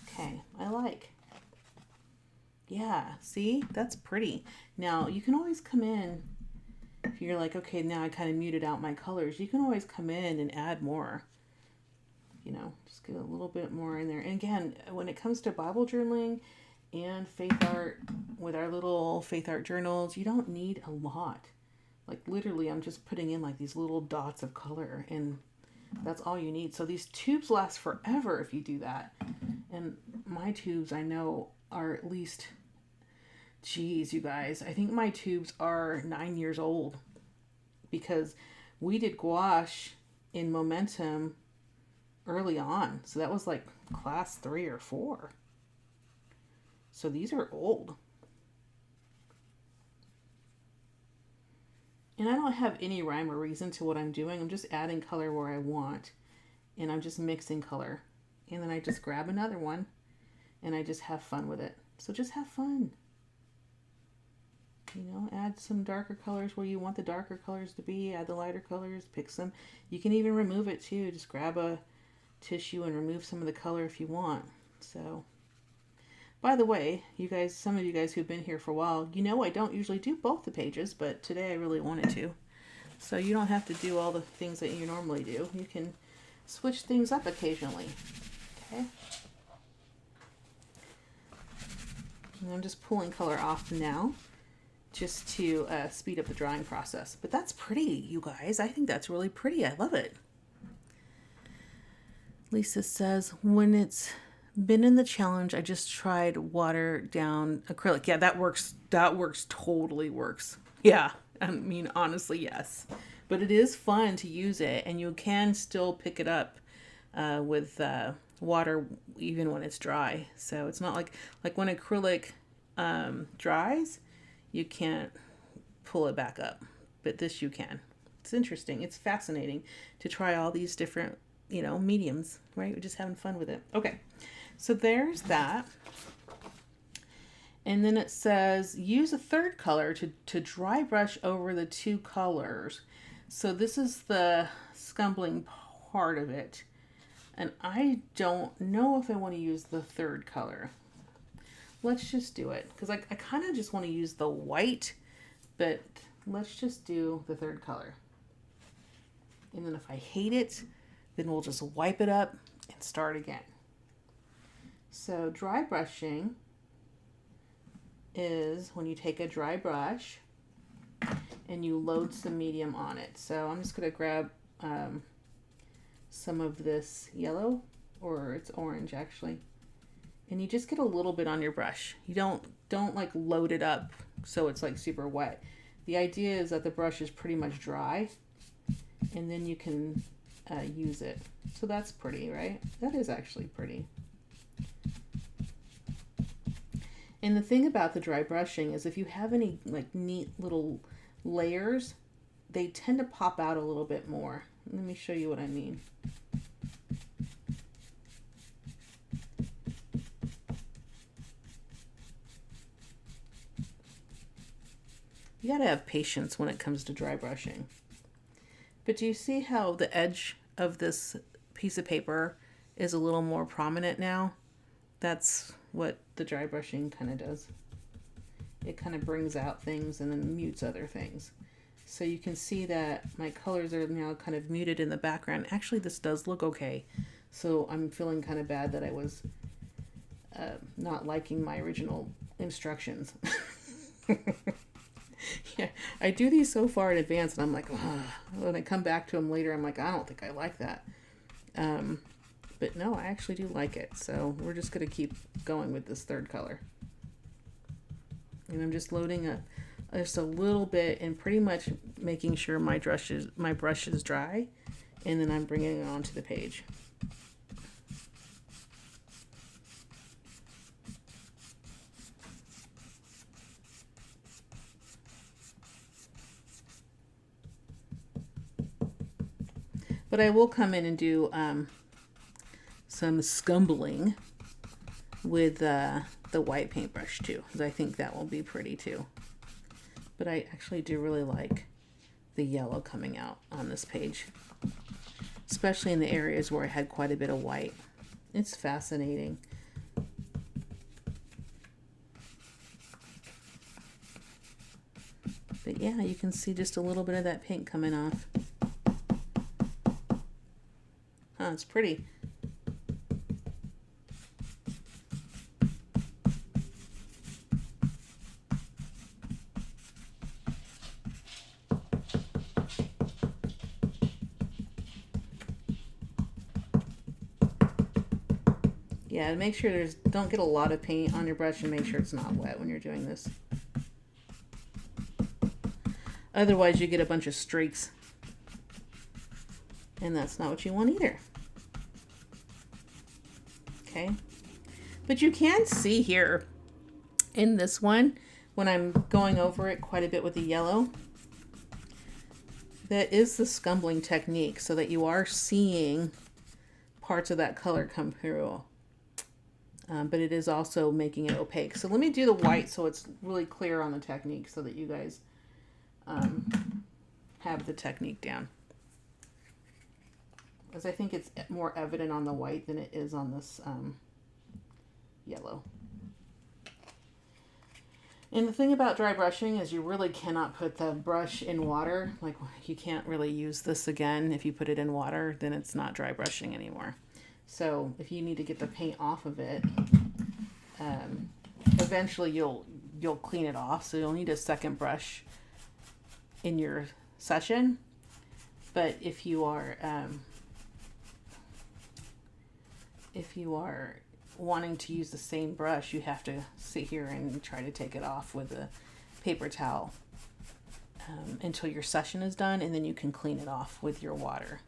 Okay, I like. Yeah, see? That's pretty. Now, you can always come in, if you're like, okay, now I kind of muted out my colors, you can always come in and add more. You know, just get a little bit more in there. And again, when it comes to Bible journaling and faith art, with our little faith art journals, you don't need a lot. Like, literally, I'm just putting in like these little dots of color, and that's all you need. So these tubes last forever if you do that. And my tubes, I know, are at least, geez, you guys, I think my tubes are 9 years old, because we did gouache in Momentum early on. So that was like class 3 or 4. So these are old. And I don't have any rhyme or reason to what I'm doing. I'm just adding color where I want. And I'm just mixing color. And then I just grab another one. And I just have fun with it. So just have fun. You know, add some darker colors where you want the darker colors to be. Add the lighter colors. Pick some. You can even remove it too. Just grab a tissue and remove some of the color if you want. So By the way, you guys, some of you guys who've been here for a while, you know I don't usually do both the pages, but today I really wanted to. So you don't have to do all the things that you normally do. You can switch things up occasionally. Okay. And I'm just pulling color off now just to speed up the drawing process. But that's pretty, you guys. I think that's really pretty. I love it. Lisa says, when it's been in the challenge, I just tried water down acrylic. Yeah, that works. That works. Totally works. Yeah. I mean, honestly, yes. But it is fun to use it, and you can still pick it up with water even when it's dry. So it's not like when acrylic dries, you can't pull it back up. But this you can. It's interesting. It's fascinating to try all these different, mediums, right? We're just having fun with it. Okay. So there's that. And then it says, use a third color to dry brush over the two colors. So this is the scumbling part of it. And I don't know if I want to use the third color. Let's just do it. Because I kind of just want to use the white, but let's just do the third color. And then if I hate it, then we'll just wipe it up and start again. So dry brushing is when you take a dry brush and you load some medium on it. So I'm just going to grab some of this yellow, or it's orange actually, and you just get a little bit on your brush. You don't like load it up so it's like super wet. The idea is that the brush is pretty much dry, and then you can use it. So that's pretty, right? That is actually pretty. And the thing about the dry brushing is if you have any like neat little layers, they tend to pop out a little bit more. Let me show you what I mean. You gotta have patience when it comes to dry brushing. But do you see how the edge of this piece of paper is a little more prominent now? That's what the dry brushing kind of does. It kind of brings out things and then mutes other things. So you can see that my colors are now kind of muted in the background. Actually, this does look okay. So I'm feeling kind of bad that I was not liking my original instructions. Yeah, I do these so far in advance and I'm like, ugh. When I come back to them later, I'm like, I don't think I like that. But no, I actually do like it. So we're just going to keep going with this third color. And I'm just loading just a little bit and pretty much making sure my brush is dry. And then I'm bringing it onto the page. But I will come in and do some scumbling with the white paintbrush too, because I think that will be pretty too. But I actually do really like the yellow coming out on this page, especially in the areas where I had quite a bit of white. It's fascinating. But yeah, you can see just a little bit of that pink coming off. Huh, it's pretty. Yeah, make sure don't get a lot of paint on your brush and make sure it's not wet when you're doing this. Otherwise you get a bunch of streaks. And that's not what you want either. Okay. But you can see here in this one, when I'm going over it quite a bit with the yellow, that is the scumbling technique, so that you are seeing parts of that color come through. But it is also making it opaque. So let me do the white so it's really clear on the technique so that you guys have the technique down. Because I think it's more evident on the white than it is on this yellow. And the thing about dry brushing is you really cannot put the brush in water. Like, you can't really use this again. If you put it in water, then it's not dry brushing anymore. So if you need to get the paint off of it, eventually you'll clean it off. So you'll need a second brush in your session. But if you are wanting to use the same brush, you have to sit here and try to take it off with a paper towel until your session is done, and then you can clean it off with your water.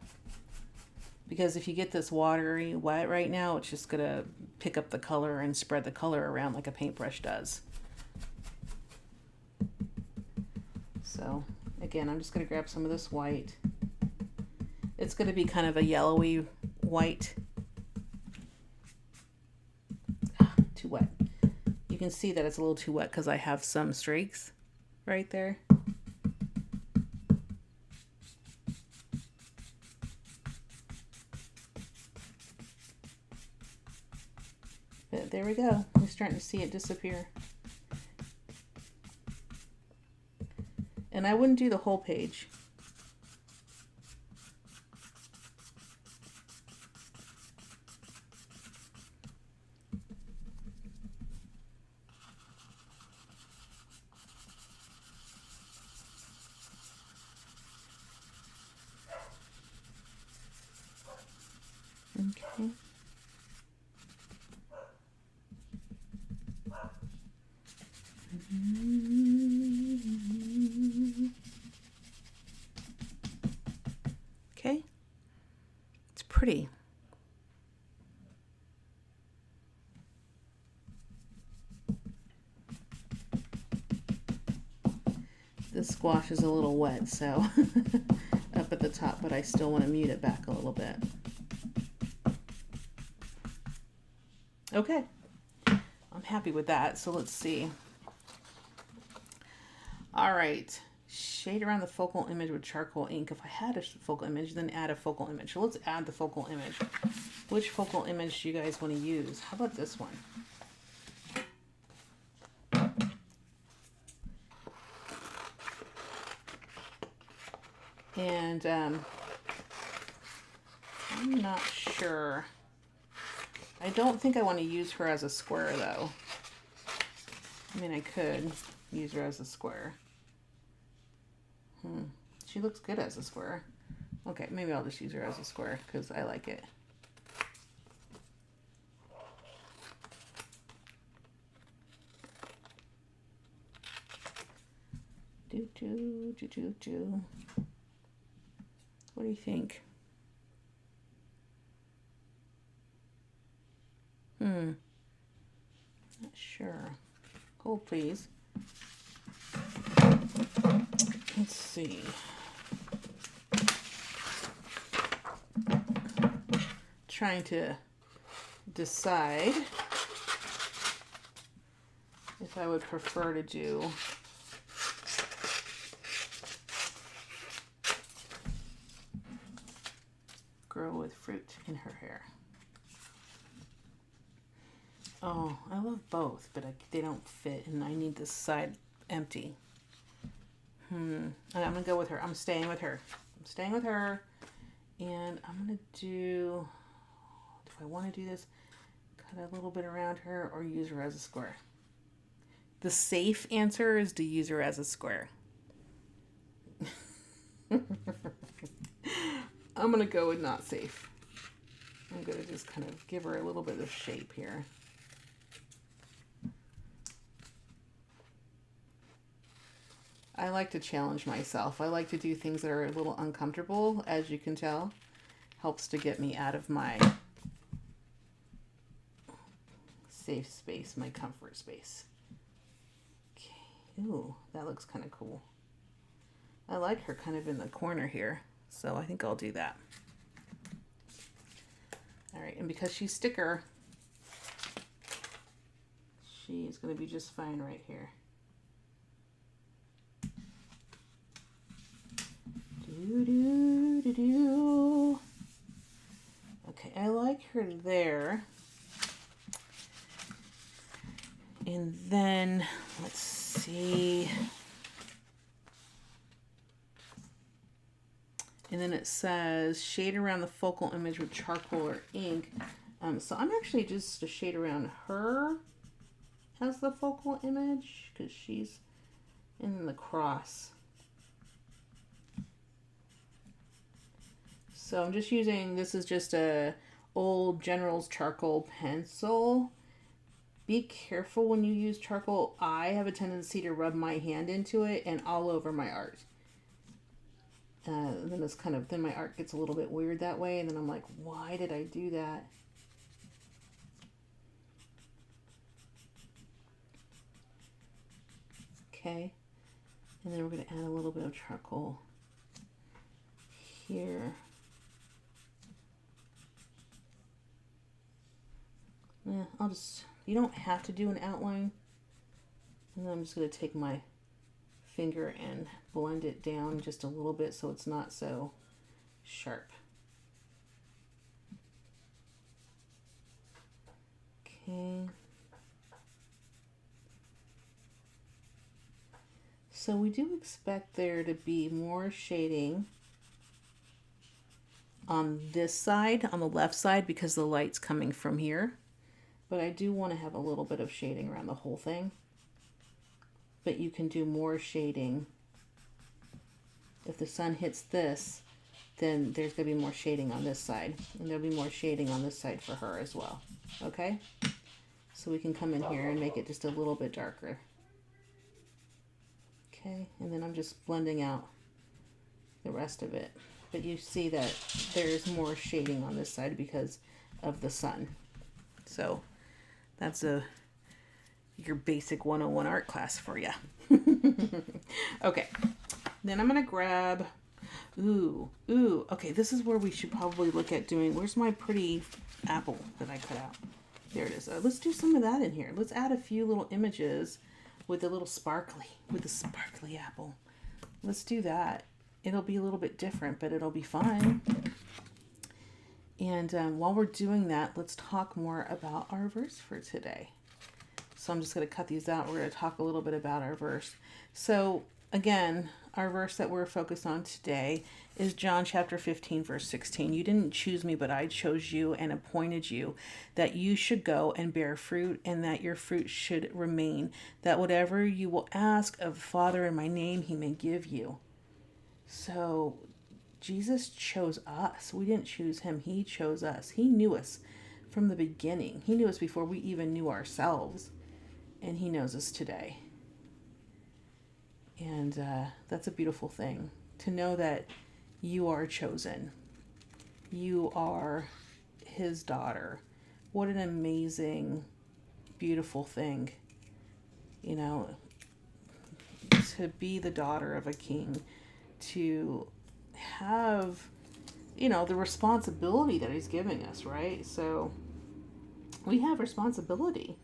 Because if you get this watery wet right now, it's just gonna pick up the color and spread the color around like a paintbrush does. So again, I'm just gonna grab some of this white. It's gonna be kind of a yellowy white. Too wet. You can see that it's a little too wet because I have some streaks right there. But there we go. We're starting to see it disappear. And I wouldn't do the whole page. Okay. Okay. It's pretty. This squash is a little wet, so up at the top, but I still want to mute it back a little bit. Okay, I'm happy with that. So let's see. All right, shade around the focal image with charcoal ink. If I had a focal image, then add a focal image. So let's add the focal image. Which focal image do you guys want to use? How about this one? And I'm not sure. I don't think I want to use her as a square, though. I mean, I could use her as a square. She looks good as a square. Okay, maybe I'll just use her as a square because I like it. What do you think? Not sure. Hold, please. Let's see. Trying to decide if I would prefer to do girl with fruit in her hair. Oh, I love both, but they don't fit, and I need this side empty. I'm gonna go with her. I'm staying with her. And I'm gonna do, if I want to do this, cut a little bit around her or use her as a square. The safe answer is to use her as a square. I'm gonna go with not safe. I'm gonna just kind of give her a little bit of shape here. I like to challenge myself. I like to do things that are a little uncomfortable, as you can tell. Helps to get me out of my safe space, my comfort space. Okay. Ooh, that looks kind of cool. I like her kind of in the corner here, so I think I'll do that. All right, and because she's sticker, she's going to be just fine right here. Okay, I like her there. And then, let's see. And then it says shade around the focal image with charcoal or ink. So I'm actually just to shade around her as the focal image because she's in the cross. So I'm just using, this is just a old General's charcoal pencil. Be careful when you use charcoal. I have a tendency to rub my hand into it and all over my art. Then it's then my art gets a little bit weird that way, and then I'm like, why did I do that? Okay, and then we're going to add a little bit of charcoal here. Yeah, you don't have to do an outline. And then I'm just going to take my finger and blend it down just a little bit so it's not so sharp. Okay. So we do expect there to be more shading on this side, on the left side, because the light's coming from here. But I do want to have a little bit of shading around the whole thing. But you can do more shading. If the sun hits this, then there's going to be more shading on this side. And there'll be more shading on this side for her as well. Okay? So we can come in here and make it just a little bit darker. Okay, and then I'm just blending out the rest of it. But you see that there's more shading on this side because of the sun. So that's your basic 101 art class for you. Okay, then I'm gonna grab, okay, this is where we should probably look at doing, where's my pretty apple that I cut out? There it is. Let's do some of that in here. Let's add a few little images with the sparkly apple. Let's do that. It'll be a little bit different, but it'll be fun. And while we're doing that, let's talk more about our verse for today. So I'm just going to cut these out. We're going to talk a little bit about our verse. So again, our verse that we're focused on today is John chapter 15, verse 16. You didn't choose me, but I chose you and appointed you that you should go and bear fruit and that your fruit should remain, that whatever you will ask of the Father in my name, he may give you. So Jesus chose us. We didn't choose him. He chose us. He knew us from the beginning. He knew us before we even knew ourselves. And he knows us today. And that's a beautiful thing. To know that you are chosen. You are his daughter. What an amazing, beautiful thing. You know, to be the daughter of a king. To have, the responsibility that he's giving us, right? So we have responsibility,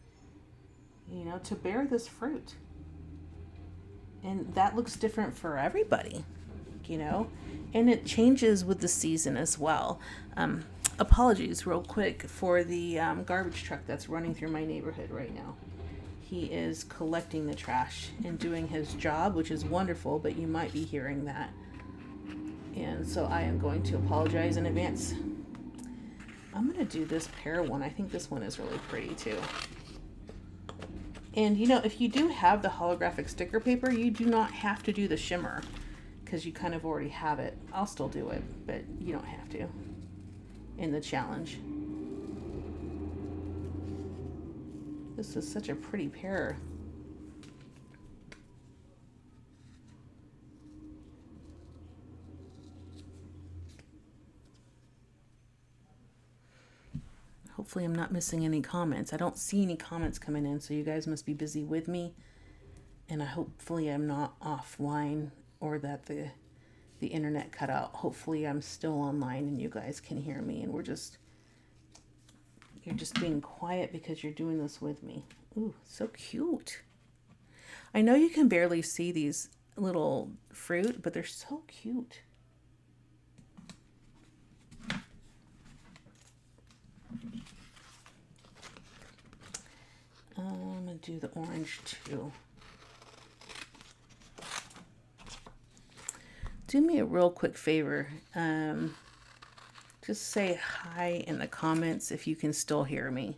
to bear this fruit. And that looks different for everybody, and it changes with the season as well. Apologies real quick for the garbage truck that's running through my neighborhood right now. He is collecting the trash and doing his job, which is wonderful, but you might be hearing that. And so I am going to apologize in advance. I'm going to do this pear one. I think this one is really pretty too. And if you do have the holographic sticker paper, you do not have to do the shimmer because you kind of already have it. I'll still do it, but you don't have to in the challenge. This is such a pretty pear. Hopefully I'm not missing any comments. I don't see any comments coming in, so you guys must be busy with me. And hopefully I'm not offline or that the internet cut out. Hopefully I'm still online and you guys can hear me and you're just being quiet because you're doing this with me. Ooh, so cute. I know you can barely see these little fruit, but they're so cute. I'm going to do the orange too. Do me a real quick favor. Just say hi in the comments if you can still hear me.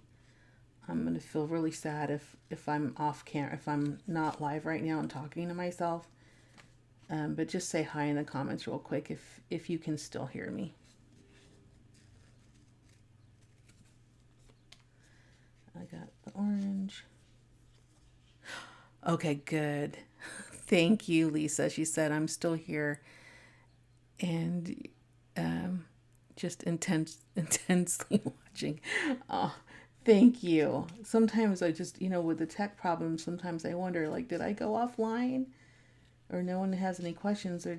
I'm going to feel really sad if I'm off camera, if I'm not live right now and talking to myself. But just say hi in the comments real quick if you can still hear me. I got the orange. Okay, good. Thank you, Lisa. She said, I'm still here. And just intensely watching. Oh, thank you. Sometimes I just, with the tech problems, sometimes I wonder, like, did I go offline? Or no one has any questions, or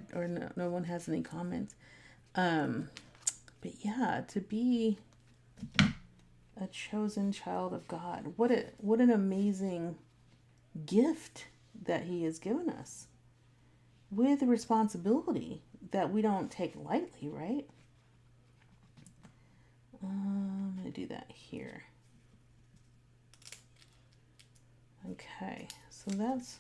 no one has any comments. But yeah, to be a chosen child of God, what an amazing gift that he has given us, with responsibility that we don't take lightly, right? I'm going to do that here. Okay, so that's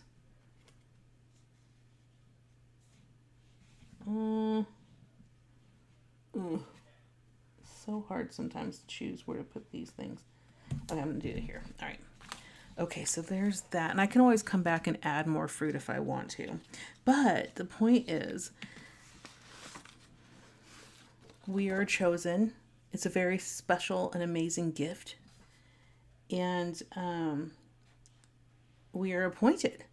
so hard sometimes to choose where to put these things. Okay, I'm going to do it here. All right. Okay, so there's that. And I can always come back and add more fruit if I want to. But the point is, we are chosen. It's a very special and amazing gift. And we are appointed.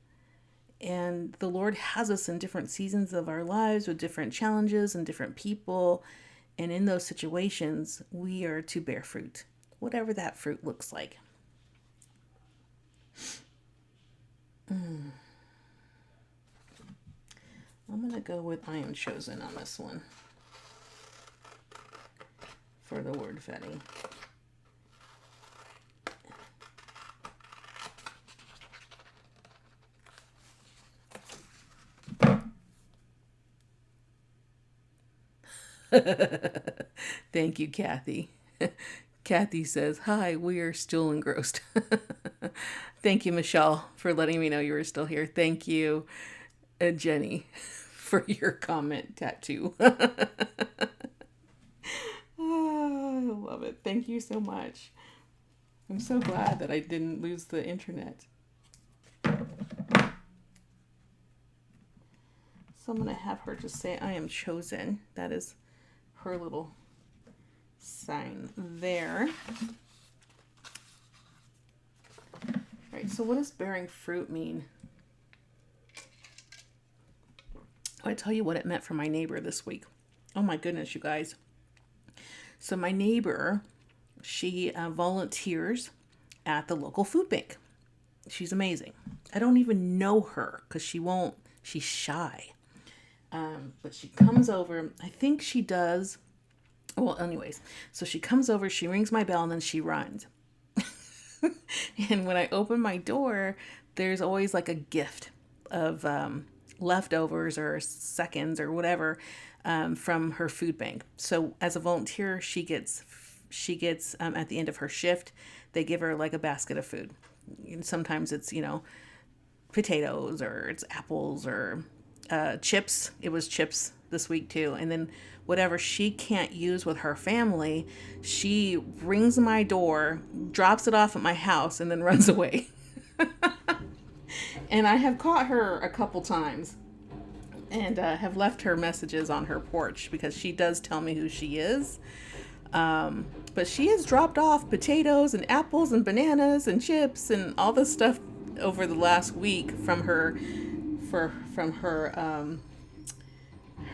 And the Lord has us in different seasons of our lives with different challenges and different people. And in those situations, we are to bear fruit, whatever that fruit looks like. I'm going to go with I am chosen on this one for the word vetting. Thank you, Kathy. Kathy says, hi, we are still engrossed. Thank you, Michelle, for letting me know you were still here. Thank you, Jenny, for your comment tattoo. Oh, I love it. Thank you so much. I'm so glad that I didn't lose the internet. So I'm going to have her just say, I am chosen. That is her little sign there. All right, so what does bearing fruit mean? I tell you what it meant for my neighbor this week. Oh my goodness, you guys. So my neighbor, she volunteers at the local food bank. She's amazing. I don't even know her because she's shy. But she comes over, I think she does. Well, anyways, so she comes over, she rings my bell, and then she runs. And when I open my door, there's always like a gift of leftovers or seconds or whatever from her food bank. So as a volunteer, she gets at the end of her shift, they give her like a basket of food. And sometimes it's, potatoes, or it's apples, or chips. It was chips this week too. And then whatever she can't use with her family, she rings my door, drops it off at my house, and then runs away. And I have caught her a couple times and have left her messages on her porch because she does tell me who she is. But she has dropped off potatoes and apples and bananas and chips and all this stuff over the last week from her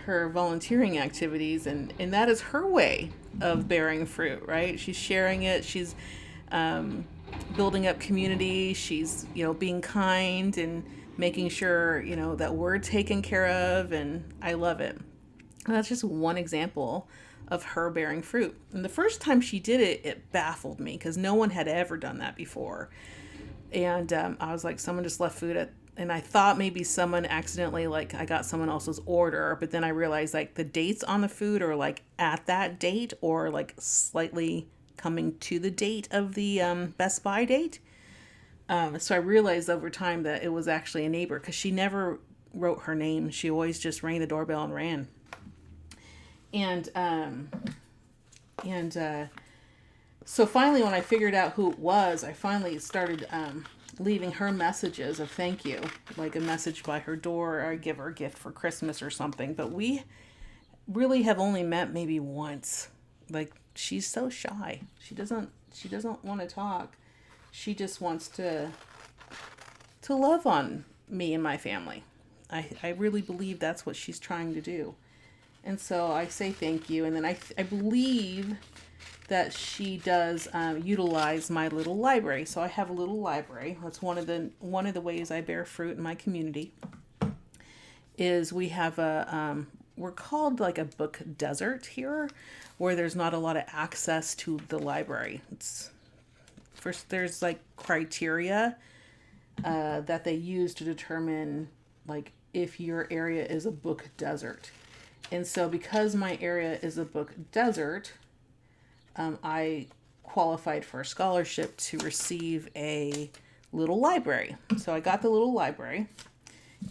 her volunteering activities, and that is her way of bearing fruit, right? She's sharing it. She's building up community. She's being kind and making sure that we're taken care of, and I love it. And that's just one example of her bearing fruit. And the first time she did it, it baffled me because no one had ever done that before. And I was like, someone just left food and I thought maybe someone accidentally, like, I got someone else's order, but then I realized like the dates on the food are like at that date or like slightly coming to the date of the Best Buy date. So I realized over time that it was actually a neighbor because she never wrote her name. She always just rang the doorbell and ran. And and so finally, when I figured out who it was, I finally started leaving her messages of thank you, like a message by her door, or I give her a gift for Christmas or something. But we really have only met maybe once. Like, she's so shy. She doesn't want to talk. She just wants to love on me and my family. I really believe that's what she's trying to do. And so I say thank you. And then I believe that she does utilize my little library. So I have a little library. That's one of the ways I bear fruit in my community. Is we have we're called like a book desert here, where there's not a lot of access to the library. It's first there's like criteria that they use to determine like if your area is a book desert. And so because my area is a book desert, I qualified for a scholarship to receive a little library. So I got the little library,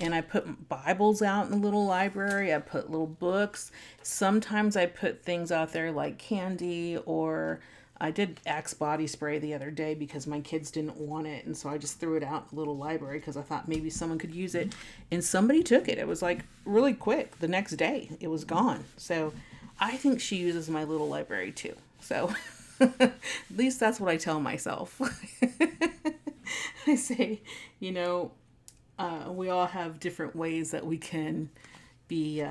and I put Bibles out in the little library. I put little books. Sometimes I put things out there like candy, or I did Axe body spray the other day because my kids didn't want it. And so I just threw it out in the little library because I thought maybe someone could use it. And somebody took it. It was like really quick. The next day it was gone. So I think she uses my little library too. So at least that's what I tell myself. I say, we all have different ways that we can be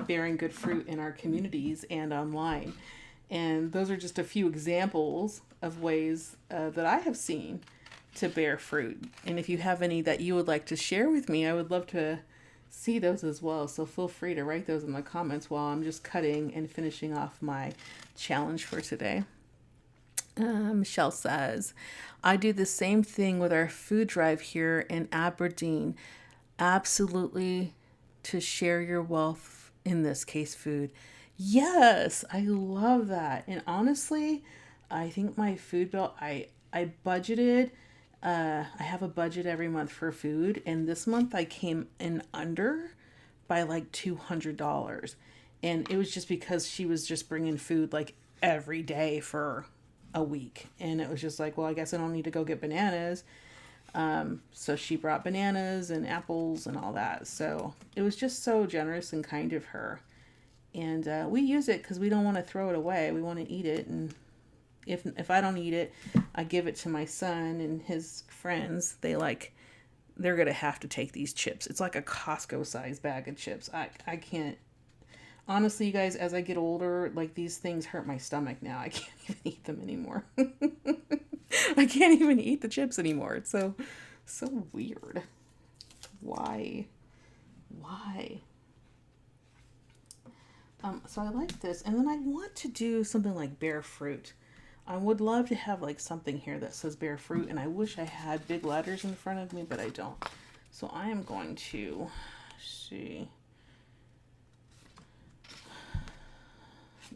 bearing good fruit in our communities and online. And those are just a few examples of ways that I have seen to bear fruit. And if you have any that you would like to share with me, I would love to see those as well. So feel free to write those in the comments while I'm just cutting and finishing off my challenge for today. Michelle says, I do the same thing with our food drive here in Aberdeen. Absolutely, to share your wealth, in this case, food. Yes, I love that. And honestly, I think my food bill, I budgeted, I have a budget every month for food. And this month I came in under by like $200. And it was just because she was just bringing food like every day for a week. And it was just like, well, I guess I don't need to go get bananas. So she brought bananas and apples and all that. So it was just so generous and kind of her. And we use it because we don't want to throw it away. We want to eat it. And if I don't eat it, I give it to my son and his friends. They're going to have to take these chips. It's like a Costco size bag of chips. I can't. Honestly, you guys, as I get older, like these things hurt my stomach now. I can't even eat them anymore. I can't even eat the chips anymore. It's so weird. Why? So I like this. And then I want to do something like bear fruit. I would love to have like something here that says bear fruit. And I wish I had big letters in front of me, but I don't. So I am going to see.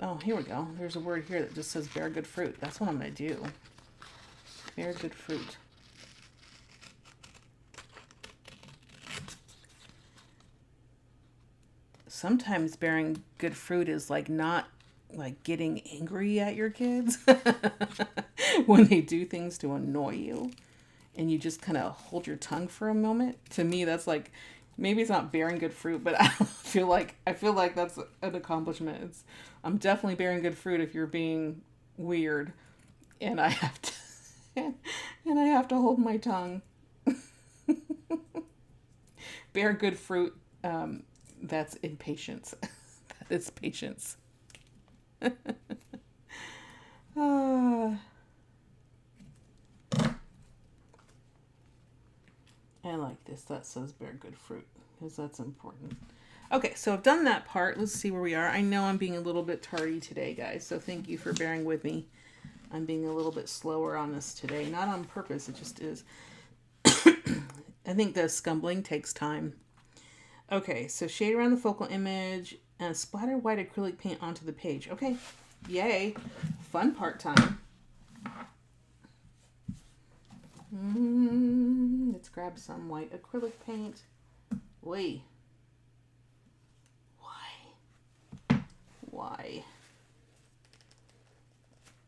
Oh, here we go. There's a word here that just says bear good fruit. That's what I'm going to do. Bear good fruit. Sometimes bearing good fruit is like not like getting angry at your kids when they do things to annoy you, and you just kind of hold your tongue for a moment. To me, that's like, maybe it's not bearing good fruit, but I feel like that's an accomplishment. I'm definitely bearing good fruit if you're being weird, and I have to hold my tongue. Bear good fruit. That's impatience. That is patience. I like this. That says bear good fruit because that's important. Okay, so I've done that part. Let's see where we are. I know I'm being a little bit tardy today, guys, so thank you for bearing with me. I'm being a little bit slower on this today. Not on purpose, it just is. I think the scumbling takes time. Okay, so shade around the focal image and splatter white acrylic paint onto the page. Okay, yay. Fun part time. Let's grab some white acrylic paint. Wait. Why?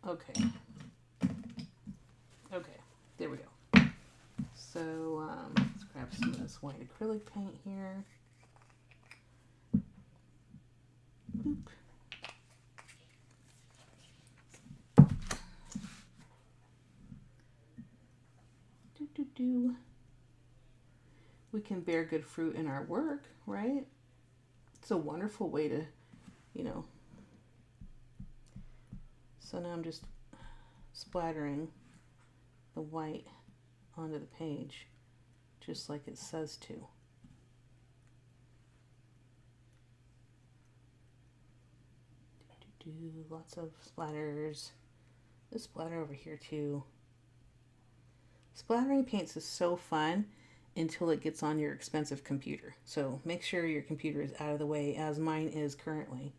Okay. Okay, there we go. So let's grab some of this white acrylic paint here. Boop. We can bear good fruit in our work, right? It's a wonderful way to, you know. So now I'm just splattering the white onto the page, just like it says to. Lots of splatters. This splatter over here too. Splattering paints is so fun until it gets on your expensive computer. So make sure your computer is out of the way, as mine is currently.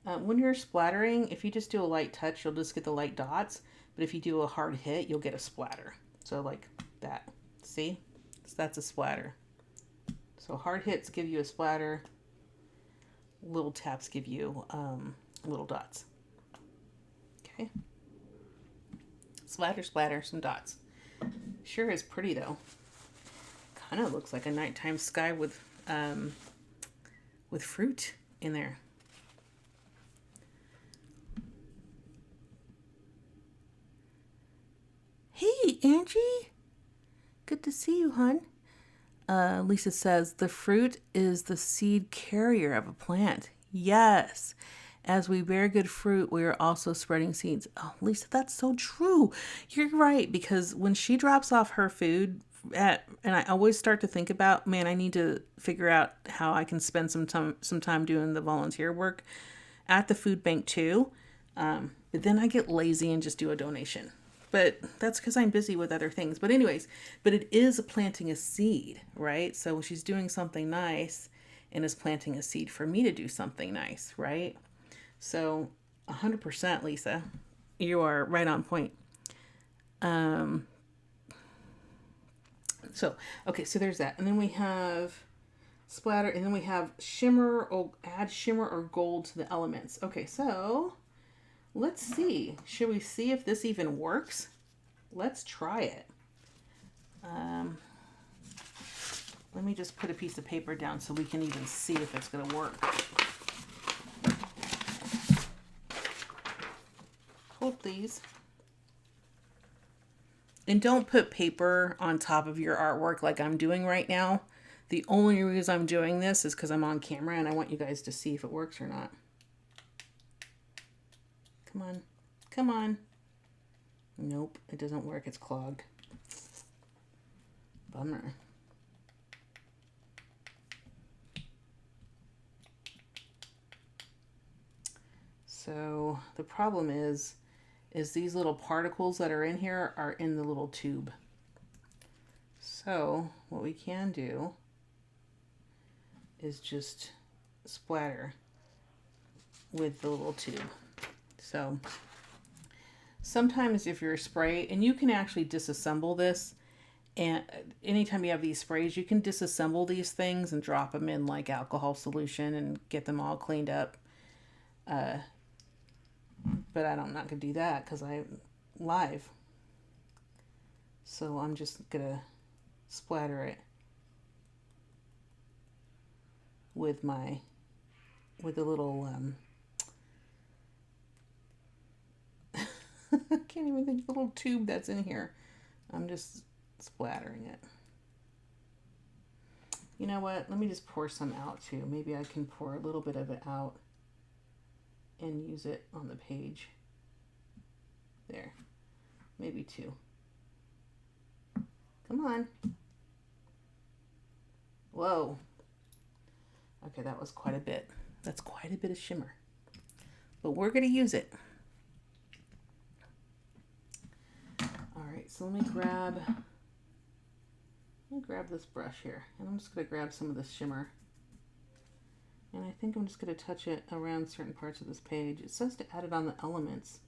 When you're splattering, if you just do a light touch, you'll just get the light dots. But if you do a hard hit, you'll get a splatter. So like that. See? So that's a splatter. So hard hits give you a splatter. Little taps give you little dots. Okay. Splatter, splatter, some dots. Sure is pretty though. Kind of looks like a nighttime sky with fruit in there. Hey, Angie. Good to see you, hon. Lisa says, the fruit is the seed carrier of a plant. Yes. As we bear good fruit, we are also spreading seeds. Oh, Lisa, that's so true. You're right, because when she drops off her food and I always start to think about, man, I need to figure out how I can spend some time doing the volunteer work at the food bank too. But then I get lazy and just do a donation. But that's because I'm busy with other things. But anyways, but it is planting a seed, right? So she's doing something nice and is planting a seed for me to do something nice, right? So 100%, Lisa, you are right on point. So there's that. And then we have splatter, and then we have shimmer, or add shimmer or gold to the elements. Okay, so let's see. Should we see if this even works? Let's try it. Let me just put a piece of paper down so we can even see if it's going to work. Hold, please. And don't put paper on top of your artwork like I'm doing right now. The only reason I'm doing this is because I'm on camera and I want you guys to see if it works or not. Come on. Come on. Nope, it doesn't work. It's clogged. Bummer. So the problem is these little particles that are in here are in the little tube. So what we can do is just splatter with the little tube. So sometimes if you're a spray, and you can actually disassemble this, and anytime you have these sprays, you can disassemble these things and drop them in like alcohol solution and get them all cleaned up. But I'm not going to do that because I'm live. So I'm just going to splatter it with the little, I can't even think of the little tube that's in here. I'm just splattering it. You know what? Let me just pour some out too. Maybe I can pour a little bit of it out and use it on the page. There. Maybe two. Come on. Whoa. Okay, that was quite a bit. That's quite a bit of shimmer. But we're going to use it. All right, so let me grab this brush here. And I'm just going to grab some of this shimmer. And I think I'm just going to touch it around certain parts of this page. It says to add it on the elements.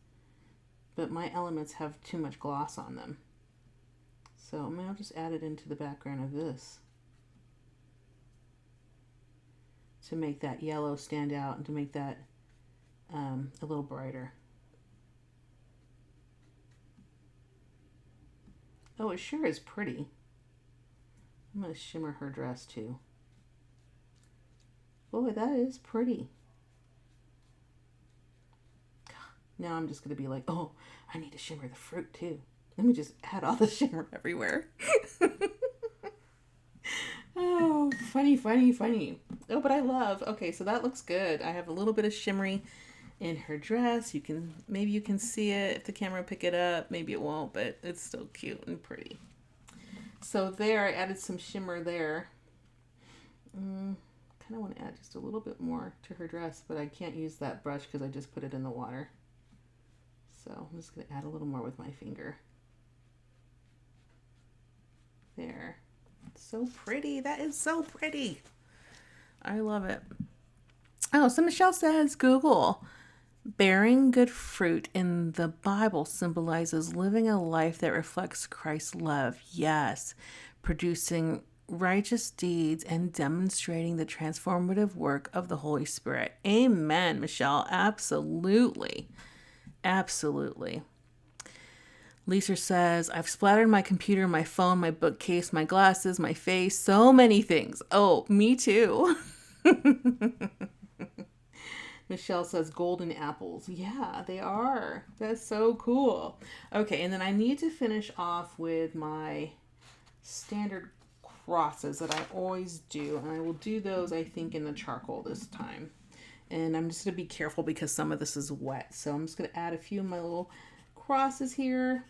but my elements have too much gloss on them. So I'll just add it into the background of this to make that yellow stand out and to make that a little brighter. Oh, it sure is pretty. I'm going to shimmer her dress too. Boy, that is pretty. Now I'm just going to be like, oh, I need to shimmer the fruit too. Let me just add all the shimmer everywhere. Oh, funny, funny, funny. Oh, but I love, okay, so that looks good. I have a little bit of shimmery in her dress. Maybe you can see it if the camera will pick it up. Maybe it won't, but it's still cute and pretty. So there, I added some shimmer there. Kind of want to add just a little bit more to her dress, but I can't use that brush because I just put it in the water. So I'm just going to add a little more with my finger. There. So pretty. That is so pretty. I love it. Oh, so Michelle says, Google, bearing good fruit in the Bible symbolizes living a life that reflects Christ's love. Yes. Producing righteous deeds and demonstrating the transformative work of the Holy Spirit. Amen, Michelle. Absolutely. Absolutely. Lisa says, I've splattered my computer, my phone, my bookcase, my glasses, my face, so many things. Oh, me too. Michelle says golden apples. Yeah, they are. That's so cool. Okay, and then I need to finish off with my standard crosses that I always do. And I will do those, I think, in the charcoal this time. And I'm just going to be careful because some of this is wet. So I'm just going to add a few of my little crosses here.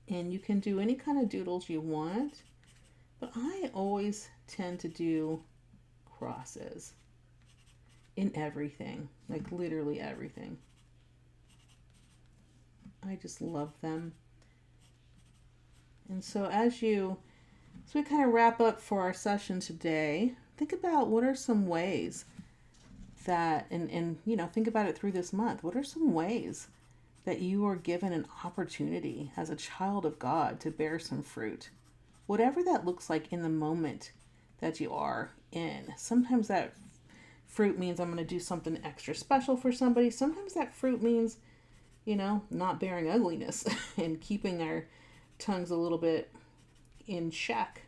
And you can do any kind of doodles you want. But I always tend to do crosses in everything. Like literally everything. I just love them. And so as we kind of wrap up for our session today, think about what are some ways that, and think about it through this month. What are some ways that you are given an opportunity as a child of God to bear some fruit? Whatever that looks like in the moment that you are in. Sometimes that fruit means I'm going to do something extra special for somebody. Sometimes that fruit means, not bearing ugliness and keeping our tongues a little bit in check.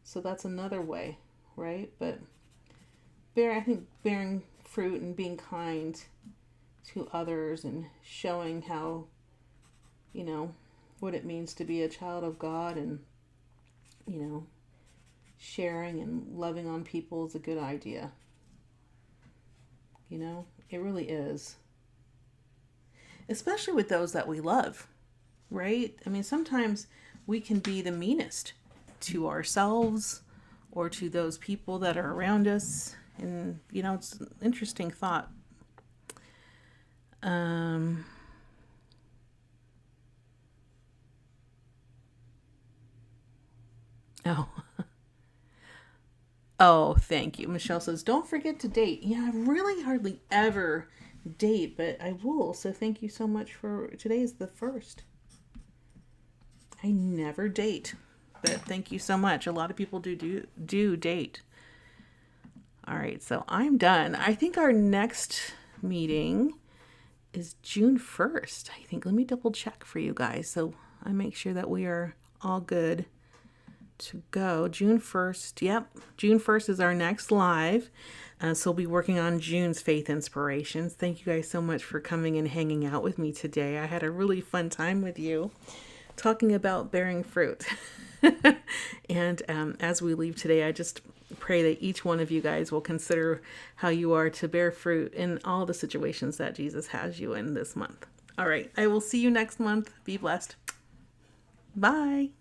So that's another way, right? But I think bearing fruit and being kind to others and showing how, what it means to be a child of God and, sharing and loving on people is a good idea. It really is. Especially with those that we love, right? I mean, sometimes we can be the meanest to ourselves or to those people that are around us. And, it's an interesting thought. Oh, thank you. Michelle says, don't forget to date. Yeah, I really hardly ever date, but I will. So thank you so much for, today is the 1st. I never date, but thank you so much. A lot of people do date. All right, so I'm done. I think our next meeting is June 1st. I think, let me double check for you guys so I make sure that we are all good to go. June 1st. Yep. June 1st is our next live. So we'll be working on June's faith inspirations. Thank you guys so much for coming and hanging out with me today. I had a really fun time with you talking about bearing fruit. And as we leave today, I just pray that each one of you guys will consider how you are to bear fruit in all the situations that Jesus has you in this month. All right. I will see you next month. Be blessed. Bye.